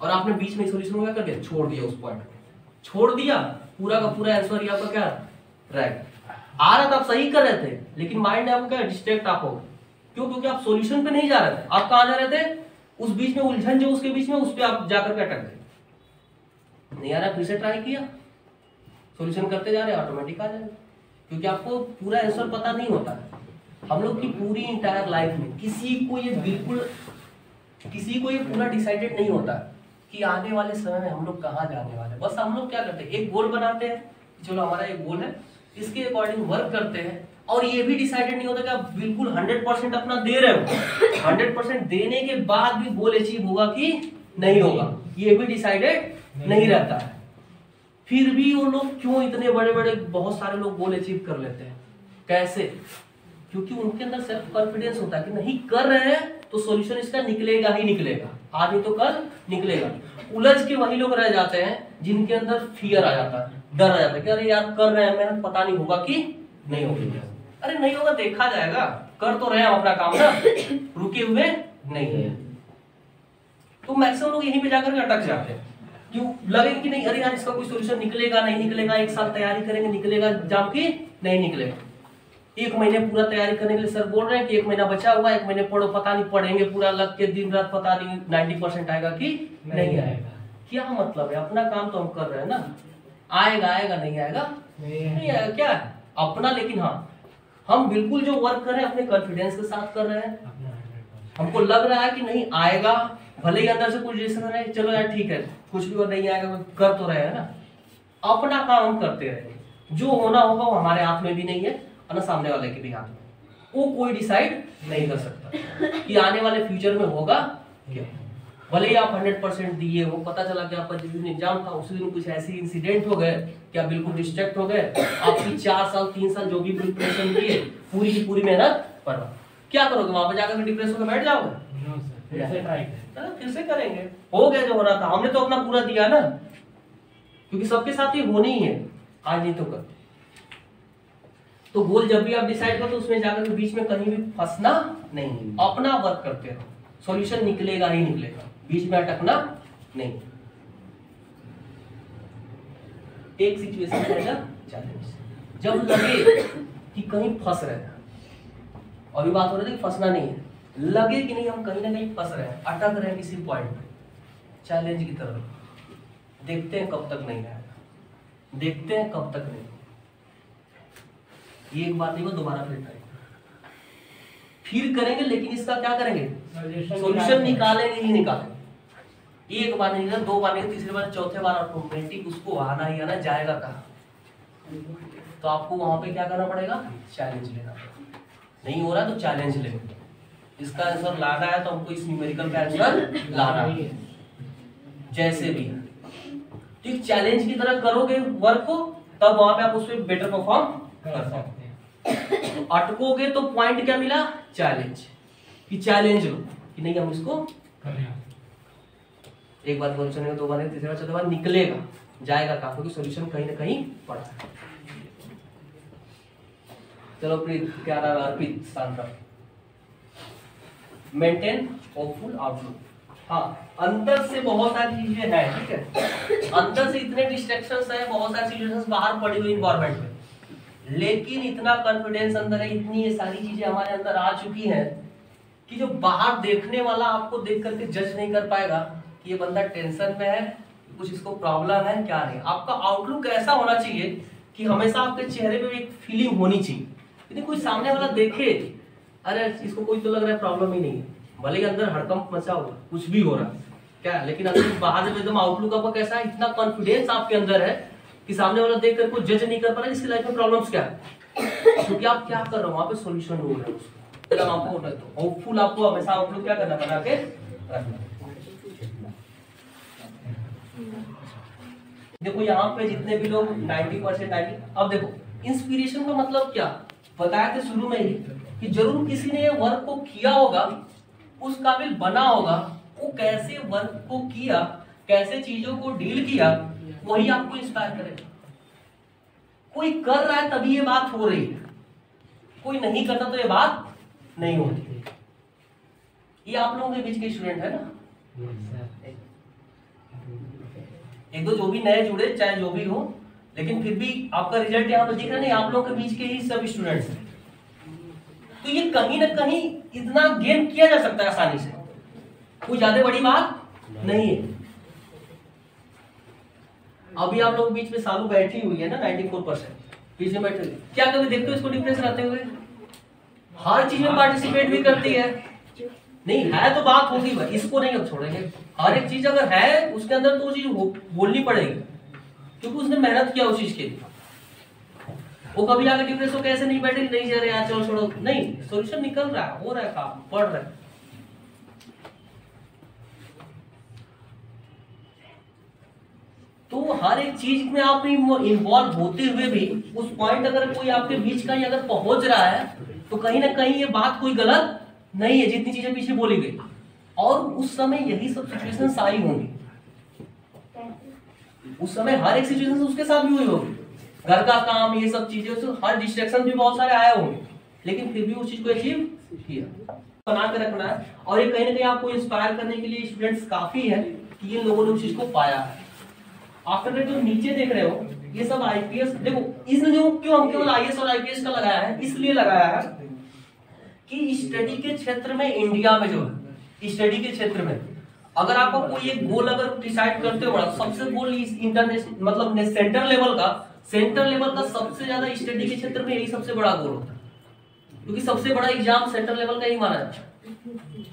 और आपने बीच में सॉल्यूशन क्या कर दिया, छोड़ दिया, उस पॉइंट छोड़ दिया, पूरा का पूरा आंसर ही आपका क्या रह आ रहा था, आप सही कर रहे थे, लेकिन माइंड आपको क्या डिस्ट्रैक्ट आप हो गए। क्यों? क्योंकि आप सॉल्यूशन पे नहीं जा रहे थे, आप कहां जा रहे थे? उस बीच में उलझन जो उसके बीच में, उस पे आप जाकर के अटक गए। नहीं आ रहा, फिर से ट्राई किया, सॉल्यूशन करते जा रहे, ऑटोमेटिक आ जाएगा, क्योंकि आपको पूरा आंसर पता नहीं होता है। हम लोग की पूरी इंटायर लाइफ में किसी को ये पूरा डिसाइडेड नहीं होता कि आने वाले समय में हम लोग कहाँ जाने वाले। बस हम लोग क्या करते हैं, एक गोल बनाते हैं, चलो हमारा एक गोल है, इसके अकॉर्डिंग वर्क करते हैं, और ये भी डिसाइडेड नहीं होता कि आप बिल्कुल 100% अपना दे रहे हो। 100% देने के बाद भी गोल अचीव होगा कि नहीं होगा, ये भी डिसाइडेड नहीं रहता है। फिर भी वो लोग क्यों इतने बड़े बड़े बहुत सारे लोग गोल अचीव कर लेते हैं, कैसे? क्योंकि उनके अंदर सेल्फ कॉन्फिडेंस होता है कि नहीं कर रहे हैं तो सॉल्यूशन इसका निकलेगा ही निकलेगा, आज नहीं तो कल निकलेगा। उलझ के वही लोग रह जाते हैं जिनके अंदर फियर आ जाता है, डर आ जाता है कि अरे यार कर रहे हैं मेहनत, पता नहीं होगा कि नहीं होगा। अरे नहीं होगा, देखा जाएगा, कर तो रहे हैं अपना काम ना, रुके हुए नहीं है। तो मैक्सिमम लोग यहीं पे जाकर के अटक जाते हैं, क्यों? लगे कि नहीं अरे यार इसका कोई सॉल्यूशन निकलेगा नहीं निकलेगा, एक साल तैयारी करेंगे निकलेगा, जबकि नहीं निकलेगा। एक महीने पूरा तैयारी करने के लिए सर बोल रहे हैं कि 1 महीना बचा हुआ है, 1 महीने पढ़ो, पता नहीं पढ़ेंगे पूरा लग के दिन रात, पता नहीं 90% आएगा कि नहीं आएगा। क्या मतलब है? अपना काम तो हम कर रहे हैं ना, आएगा आएगा नहीं आएगा नहीं आएगा, क्या है अपना। लेकिन हाँ, हम बिल्कुल जो वर्क कर रहे हैं अपने कॉन्फिडेंस के साथ कर रहे हैं, हमको लग रहा है कि नहीं आएगा, भले ही अंदर से कुछ डिसीजन है, चलो यार ठीक है कुछ भी और नहीं आएगा, कर तो रहे हैं ना, अपना काम हम करते रहे। जो होना होगा वो हमारे हाथ में भी नहीं है और ना सामने वाले के भी हाथ में, वो कोई डिसाइड नहीं कर सकता कि आने वाले फ्यूचर में होगा क्या। भले ही आप 100% दिए हो, पता चला कि आपका जिस दिन एग्जाम था उसी दिन कुछ ऐसे इंसिडेंट हो गए कि आप बिल्कुल डिस्ट्रैक्ट हो गए, आपकी 4 साल 3 साल जो भी प्रिपरेशन किए पूरी की पूरी मेहनत पर, क्या करोगे? वहां पे जाकर डिप्रेस होकर बैठ जाओगे? फिर से करेंगे, हो गया जो हो रहा था, हमने तो अपना पूरा दिया ना, क्योंकि सबके साथ ये होनी ही है, आज नहीं तो कल। तो गोल जब भी आप डिसाइड करो तो उसमें जाकर बीच में कहीं भी फंसना नहीं, अपना वर्क करते रहो, सॉल्यूशन निकलेगा ही निकलेगा, बीच में अटकना नहीं। एक सिचुएशन रहेगा चैलेंज, जब लगे कि कहीं फंस रहे हैं, अभी बात हो रही थी फंसना नहीं है, लगे कि नहीं हम कहीं ना कहीं फंस रहे हैं, अटक रहे हैं किसी पॉइंट पे, चैलेंज की तरफ, देखते हैं कब तक नहीं आएगा, देखते हैं कब तक नहीं। ये एक बात नहीं, वो दोबारा फिर ट्राई फिर करेंगे, लेकिन इसका क्या करेंगे? सॉल्यूशन निकालेंगे ही निकालेंगे। एक बार नहीं, 2 बार नहीं, तीसरी बार चौथे बार ऑटोमेटिक उसको आना ही आना, जाएगा कहाँ? तो आपको वहां पे क्या करना पड़ेगा? चैलेंज लेना पड़ेगा। नहीं हो रहा तो चैलेंज लेंगे, इसका आंसर लाना है तो हमको इस न्यूमेरिकल का आंसर लाना है, जैसे भी ठीक चैलेंज की तरह करोगे वर्क को, तब वहां पे आप उस पर बेटर परफॉर्म कर सकते हैं। अटकोगे तो पॉइंट क्या मिला? चैलेंज, कि चैलेंज लो कि नहीं हम इसको एक बार सॉल्यूशन है, 2 बार है, तीसरी बार चौथी बार निकलेगा, जाएगा कहां? क्योंकि सॉल्यूशन कहीं ना कहीं पड़ा है। चलो प्रीत, क्या नाम? अर्पित सांता। Maintain hopeful outlook. हाँ, अंदर से बहुत सारी चीजें हैं, ठीक है, अंदर से इतने डिस्ट्रैक्शंस हैं, बहुत सारी सिचुएशंस बाहर पड़ी हुई एनवायरनमेंट में, लेकिन इतना कॉन्फिडेंस अंदर है, इतनी ये सारी चीजें हमारे अंदर आ चुकी हैं कि जो बाहर देखने वाला आपको देख करके जज नहीं कर पाएगा कि ये बंदा टेंशन में है, कुछ इसको प्रॉब्लम है क्या नहीं। आपका आउटलुक ऐसा होना चाहिए कि हमेशा आपके चेहरे पे एक फीलिंग होनी चाहिए, यदि कोई सामने वाला देखे अरे इसको कोई तो लग रहा है प्रॉब्लम ही नहीं है, भले ही अंदर हड़कंप मचा होगा, कुछ भी हो रहा है क्या, लेकिन अंदर बाहर से एकदम आउटलुक आपका कैसा है, इतना कॉन्फिडेंस आपके अंदर है कि सामने वाला देख कर कोई जज नहीं कर पा रहा इसकी लाइफ में प्रॉब्लम्स क्या है, क्योंकि आप क्या कर रहे हो वहां पे सॉल्यूशन ढूंढ रहे हो उसको। आपको होपफुल आपको हमेशा आउटलुक क्या करना, बना के रखना। देखो यहाँ पे जितने भी लोग 90% आएंगे, अब देखो इंस्पिरेशन का मतलब क्या बताया थे शुरू में ही कि जरूर किसी ने ये वर्क को किया होगा, उस काबिल बना होगा, वो कैसे वर्क को किया, कैसे चीजों को डील किया, वही आपको इंस्पायर करेगा। कोई कर रहा है तभी ये बात हो रही है, कोई नहीं करता तो ये बात नहीं होती। ये आप लोगों के बीच के स्टूडेंट है ना, एक दो जो भी नए जुड़े चाहे जो भी हो, लेकिन फिर भी आपका रिजल्ट यहाँ पर दिख रहा नहीं, आप लोगों के बीच के ही सब स्टूडेंट्स हैं। तो ये कहीं ना कहीं इतना गेन किया जा सकता है आसानी से, कोई ज्यादा बड़ी बात नहीं है। अभी आप लोग बीच में सालू बैठी हुई है ना 94% बीच में बैठे हुए, क्या कभी देखते हो इसको डिप्रेस रहते हुए? हर चीज में पार्टिसिपेट भी करती है, नहीं है तो बात होगी भाई, इसको नहीं अब छोड़ेंगे। हर एक चीज अगर है उसके अंदर तो वो चीज बोलनी पड़ेगी, क्योंकि उसने मेहनत किया उस चीज के लिए। वो कभी आगे डिप्रेस हो कैसे नहीं बैठे, नहीं जा रहे यार चलो छोड़ो, नहीं, सॉल्यूशन निकल रहा है, हो रहा है काम, पढ़ रहा है। तो हर एक चीज में आप इन्वॉल्व होते हुए भी उस पॉइंट अगर कोई आपके बीच का ही अगर पहुंच रहा है तो कहीं ना कहीं ये बात कोई गलत नहीं है, जितनी चीजें पीछे बोली गई। और उस समय यही सब सिचुएशंस आई होंगी, उस समय हर एक सिचुएशन उसके साथ भी हुई होगी, घर का काम ये सब चीजें, हर डिस्ट्रैक्शन भी बहुत सारे आए होंगे, लेकिन फिर भी उस चीज को अचीव किया। बना के रखना है, और ये कहीं ना कहीं आपको इंस्पायर करने के लिए स्टूडेंट्स काफी है कि ये लोगों ने उस चीज को पाया है। आफ्टर जो नीचे देख रहे हो ये सब आईपीएस, देखो इसने जो क्यों हम केवल आईएएस और आईपीएस का लगाया है, इसलिए लगाया है कि स्टडी के क्षेत्र में इंडिया में जो है स्टडी के क्षेत्र में अगर आपको कोई एक गोल अगर डिसाइड करते हो, सबसे गोल इंटरनेशनल मतलब सेंटर लेवल का सबसे ज्यादा स्टडी के क्षेत्र में यही सबसे बड़ा गोल होता है, क्योंकि सबसे बड़ा एग्जाम सेंटर लेवल का ही माना जाता है।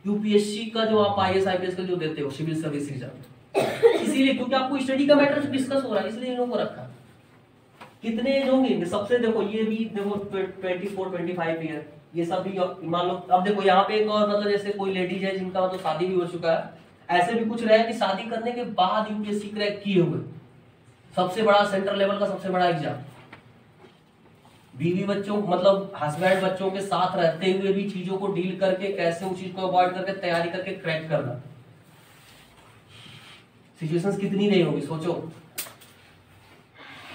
यूपीएससी का जो आप आईएएस आईपीएस का जो देते हो सिविल सर्विस एग्जाम, इसीलिए क्योंकि आपको स्टडी का मैटर डिस्कस हो रहा है, इसलिए इन लोगों को रखा। कितने एज होंगे सबसे, देखो ये भी देखो 24-25 ईयर, ये सब भी मान लो। अब देखो यहाँ पे एक और मतलब जैसे कोई लेडीज है जिनका मतलब शादी भी हो चुका है, ऐसे भी कुछ रहे कि शादी करने के बाद यूपीएससी क्रैक किए हुए, सबसे बड़ा सेंटर लेवल का सबसे बड़ा एग्जाम, बीवी बच्चों मतलब हस्बैंड बच्चों के साथ रहते हुए भी चीजों को डील करके कैसे उस चीज को अवॉइड करके तैयारी करके क्रैक करना। सिचुएशंस कितनी नहीं होगी सोचो।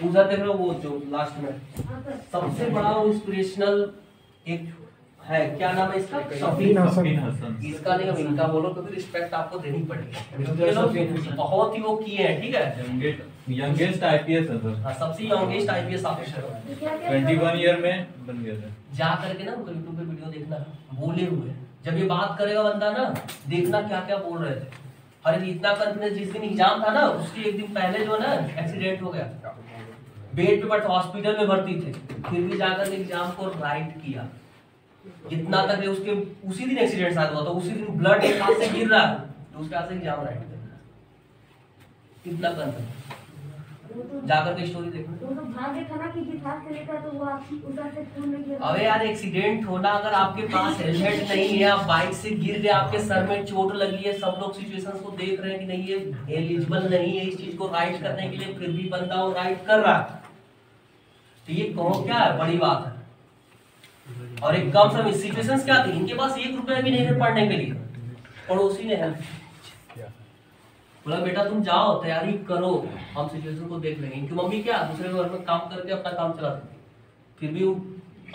उधर देख रहे हो वो जो लास्ट में सबसे बड़ा इंस्पिरेशनल एक है, क्या नाम है इसका? शफीन हसन। इसका नहीं, इनका बोलो क्योंकि रिस्पेक्ट आपको देनी पड़ेगी, बहुत ही वो किए हैं, ठीक है। यंगेस्ट आईपीएस है सर। हाँ, सबसे यंगेस्ट आईपीएस ऑफिसर 21 ईयर में बन गया था। जा करके ना उनको यूट्यूब पे वीडियो देखना, बोले हुए जब ये बात करेगा बंदा ना, देखना क्या क्या बोल रहे थे। अरे इतना कॉन्फिडेंस, जिस दिन एग्जाम था ना उसके एक दिन पहले जो ना एक्सीडेंट हो गया, बेड पे बैठ हॉस्पिटल में भर्ती थे, फिर भी जाकर एग्जाम को राइट किया। इतना तक उसके उसी दिन एक्सीडेंट साथ हुआ था, उसी दिन ब्लड एक हाथ से गिर रहा है तो उसके हाथ से एग्जाम राइट किया। कितना कॉन्फिडेंस, जाकर के स्टोरी देखना। तो भाग्य था ना कि हाथ से लेकर तो वो उधर से खून नहीं गिरा। अबे यार एक्सीडेंट होना, अगर आपके पास हेलमेट नहीं है, आप बाइक से गिर गए, आपके सर में चोट लगी है, सब लोग सिचुएशंस को देख रहे हैं कि नहीं ये एलिजिबल नहीं है इस चीज को राइट करने के लिए, फिर भी बंदा वो राइट कर रहा है, तो ये कहो क्या है, बड़ी बात है। और एक कम समय सिचुएशंस क्या थी, इनके पास 1 रुपया भी नहीं थे पढ़ने के लिए, पड़ोसी ने हेल्प बोला बेटा तुम जाओ तैयारी करो, हम सिचुएशन को देख लेंगे। इनकी मम्मी क्या दूसरे घर में काम करके अपना काम चलाती थी, फिर भी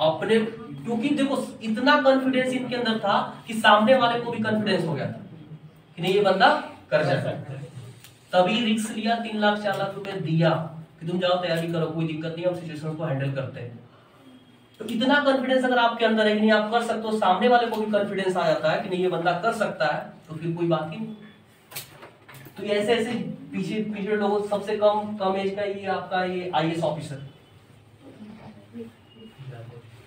अपने, क्योंकि देखो इतना कॉन्फिडेंस इनके अंदर था कि सामने वाले को भी कॉन्फिडेंस हो गया था कि नहीं ये बंदा कर सकता है, तभी रिस्क लिया, 3 लाख 4 लाख रुपए दिया कि तुम जाओ तैयारी करो, कोई दिक्कत नहीं, हम सिचुएशन को हैंडल करते हैं। तो इतना कॉन्फिडेंस अगर आपके अंदर है कि नहीं आप कर सकते हो, सामने वाले को भी कॉन्फिडेंस आ जाता है कि नहीं ये बंदा कर सकता है, तो फिर कोई बात ही नहीं। तो ऐसे ऐसे पीछे लोगों, सबसे कम एज का ये आपका ये आईएएस ऑफिसर,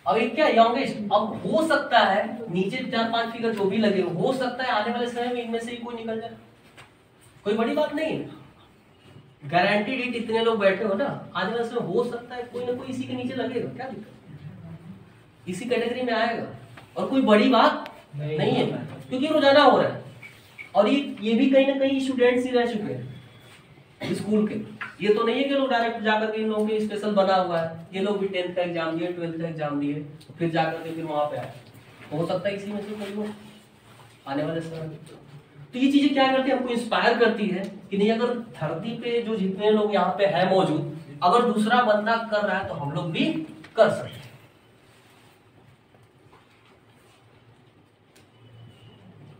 अब ये क्या यंगेस्ट, अब हो सकता है नीचे 4-5 फिगर जो भी लगे हो सकता है आने वाले समय में इनमें से ही कोई निकल जाए, कोई बड़ी बात नहीं है। गारंटीड इट, इतने लोग बैठे हो ना, आने वाले समय हो सकता है कोई ना कोई इसी के नीचे लगेगा, क्या दिक्कत, इसी कैटेगरी में आएगा, और कोई बड़ी बात नहीं है, क्योंकि रोजाना हो रहा है। और ये भी कहीं ना कहीं स्टूडेंट्स ही रह चुके हैं स्कूल के, ये तो नहीं है कि लोग डायरेक्ट जाकर के इन लोगों के स्पेशल बना हुआ है, ये लोग भी 10th का एग्जाम दिए, 12th का एग्जाम दिए, फिर जाकर के फिर वहां पे आए, हो सकता है इसी में से कोई हो आने वाले समय में। तो ये चीजें क्या करती है, हमको इंस्पायर करती है कि नहीं अगर धरती पे जो जितने लोग यहाँ पे है मौजूद, अगर दूसरा बंदा कर रहा है तो हम लोग भी कर सकते हैं।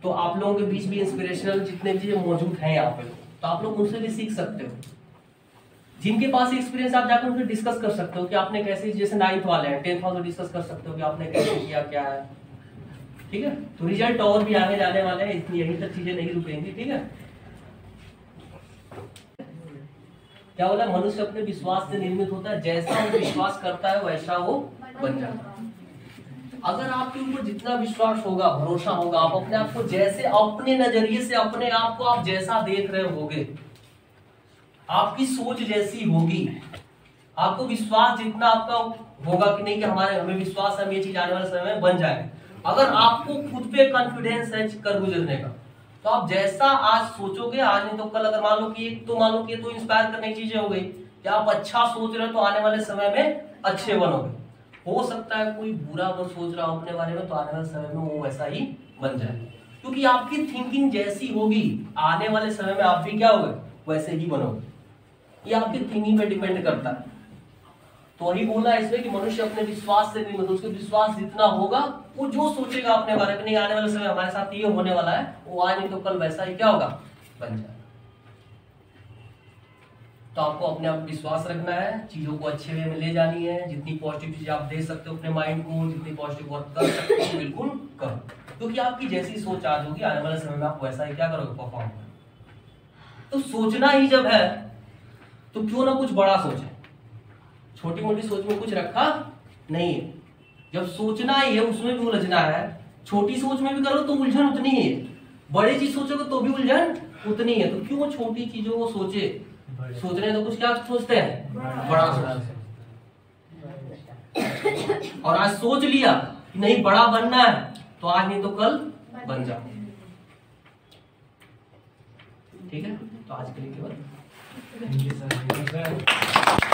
तो आप लोगों के बीच भी इंस्पिरेशनल जितने भी चीजें मौजूद हैं यहाँ पे, तो आप लोग उनसे भी सीख सकते हो। जिनके पास एक्सपीरियंस आप जाकर उनसे डिस्कस कर सकते हो कि आपने कैसे, जैसे 9th वाले हैं 10th वाले डिस्कस कर सकते हो कि आपने कैसे किया, क्या है। ठीक है, तो रिजल्ट और भी आगे जाने वाले हैं, इतनी यहीं तक चीजें नहीं रुकेंगी। ठीक है, क्या बोला, मनुष्य अपने विश्वास से निर्मित होता है, जैसा वो विश्वास करता है वैसा वो बन जाता है। अगर आपके ऊपर जितना विश्वास होगा, भरोसा होगा, आप अपने आप को जैसे अपने नजरिए से अपने आप को आप जैसा देख रहे होगे, आपकी सोच जैसी होगी, आपको विश्वास जितना आपका होगा कि नहीं कि हमें विश्वास है हम ये चीज आने वाले समय में बन जाएगा। अगर आपको खुद पे कॉन्फिडेंस है कर गुजरने का, तो आप जैसा आज सोचोगे, आज नहीं तो कल, अगर मान लो कि ये तो इंस्पायर करने की चीजें हो गई कि आप अच्छा सोच रहे हो तो आने वाले समय में अच्छे बनोगे। हो सकता है कोई बुरा सोच रहा हो अपने बारे में, तो आने वाले समय में वो वैसा ही बन जाए, क्योंकि आपकी थिंकिंग जैसी होगी आने वाले समय में आप भी क्या होगे, वैसे ही बनोगे। ये आपकी थिंकिंग पे डिपेंड करता है। तो वही बोला इसमें कि मनुष्य अपने विश्वास से निर्मित, उसके विश्वास जितना होगा, वो जो सोचेगा अपने बारे में, नहीं आने वाले समय हमारे साथ ये होने वाला है, वो आज नहीं तो कल वैसा ही क्या होगा, बन जाए। तो आपको अपने आप विश्वास रखना है, चीजों को अच्छे वे में ले जानी है, जितनी पॉजिटिव चीजें आप दे सकते हो अपने माइंड को, जितनी पॉजिटिव वर्क कर सकते हो बिल्कुल करो, क्योंकि आपकी जैसी सोच आज होगी आने वाले समय में आप वैसा ही क्या करोगे, परफॉर्म करोगे। तो सोचना ही जब है तो क्यों ना कुछ बड़ा सोचे, छोटी मोटी सोच में कुछ रखा नहीं है। जब सोचना ही है उसमें भी उलझना है, छोटी सोच में भी करो तो उलझन उतनी ही है, बड़ी चीज सोचोगे तो भी उलझन उतनी है। तो क्यों छोटी चीजों को सोचे, सोचने तो कुछ क्या सोचते हैं, बड़ा सोचते हैं। और आज सोच लिया कि नहीं बड़ा बनना है, तो आज नहीं तो कल बन जाओ। ठीक है, तो आज के लिए केवल थैंक यू सर।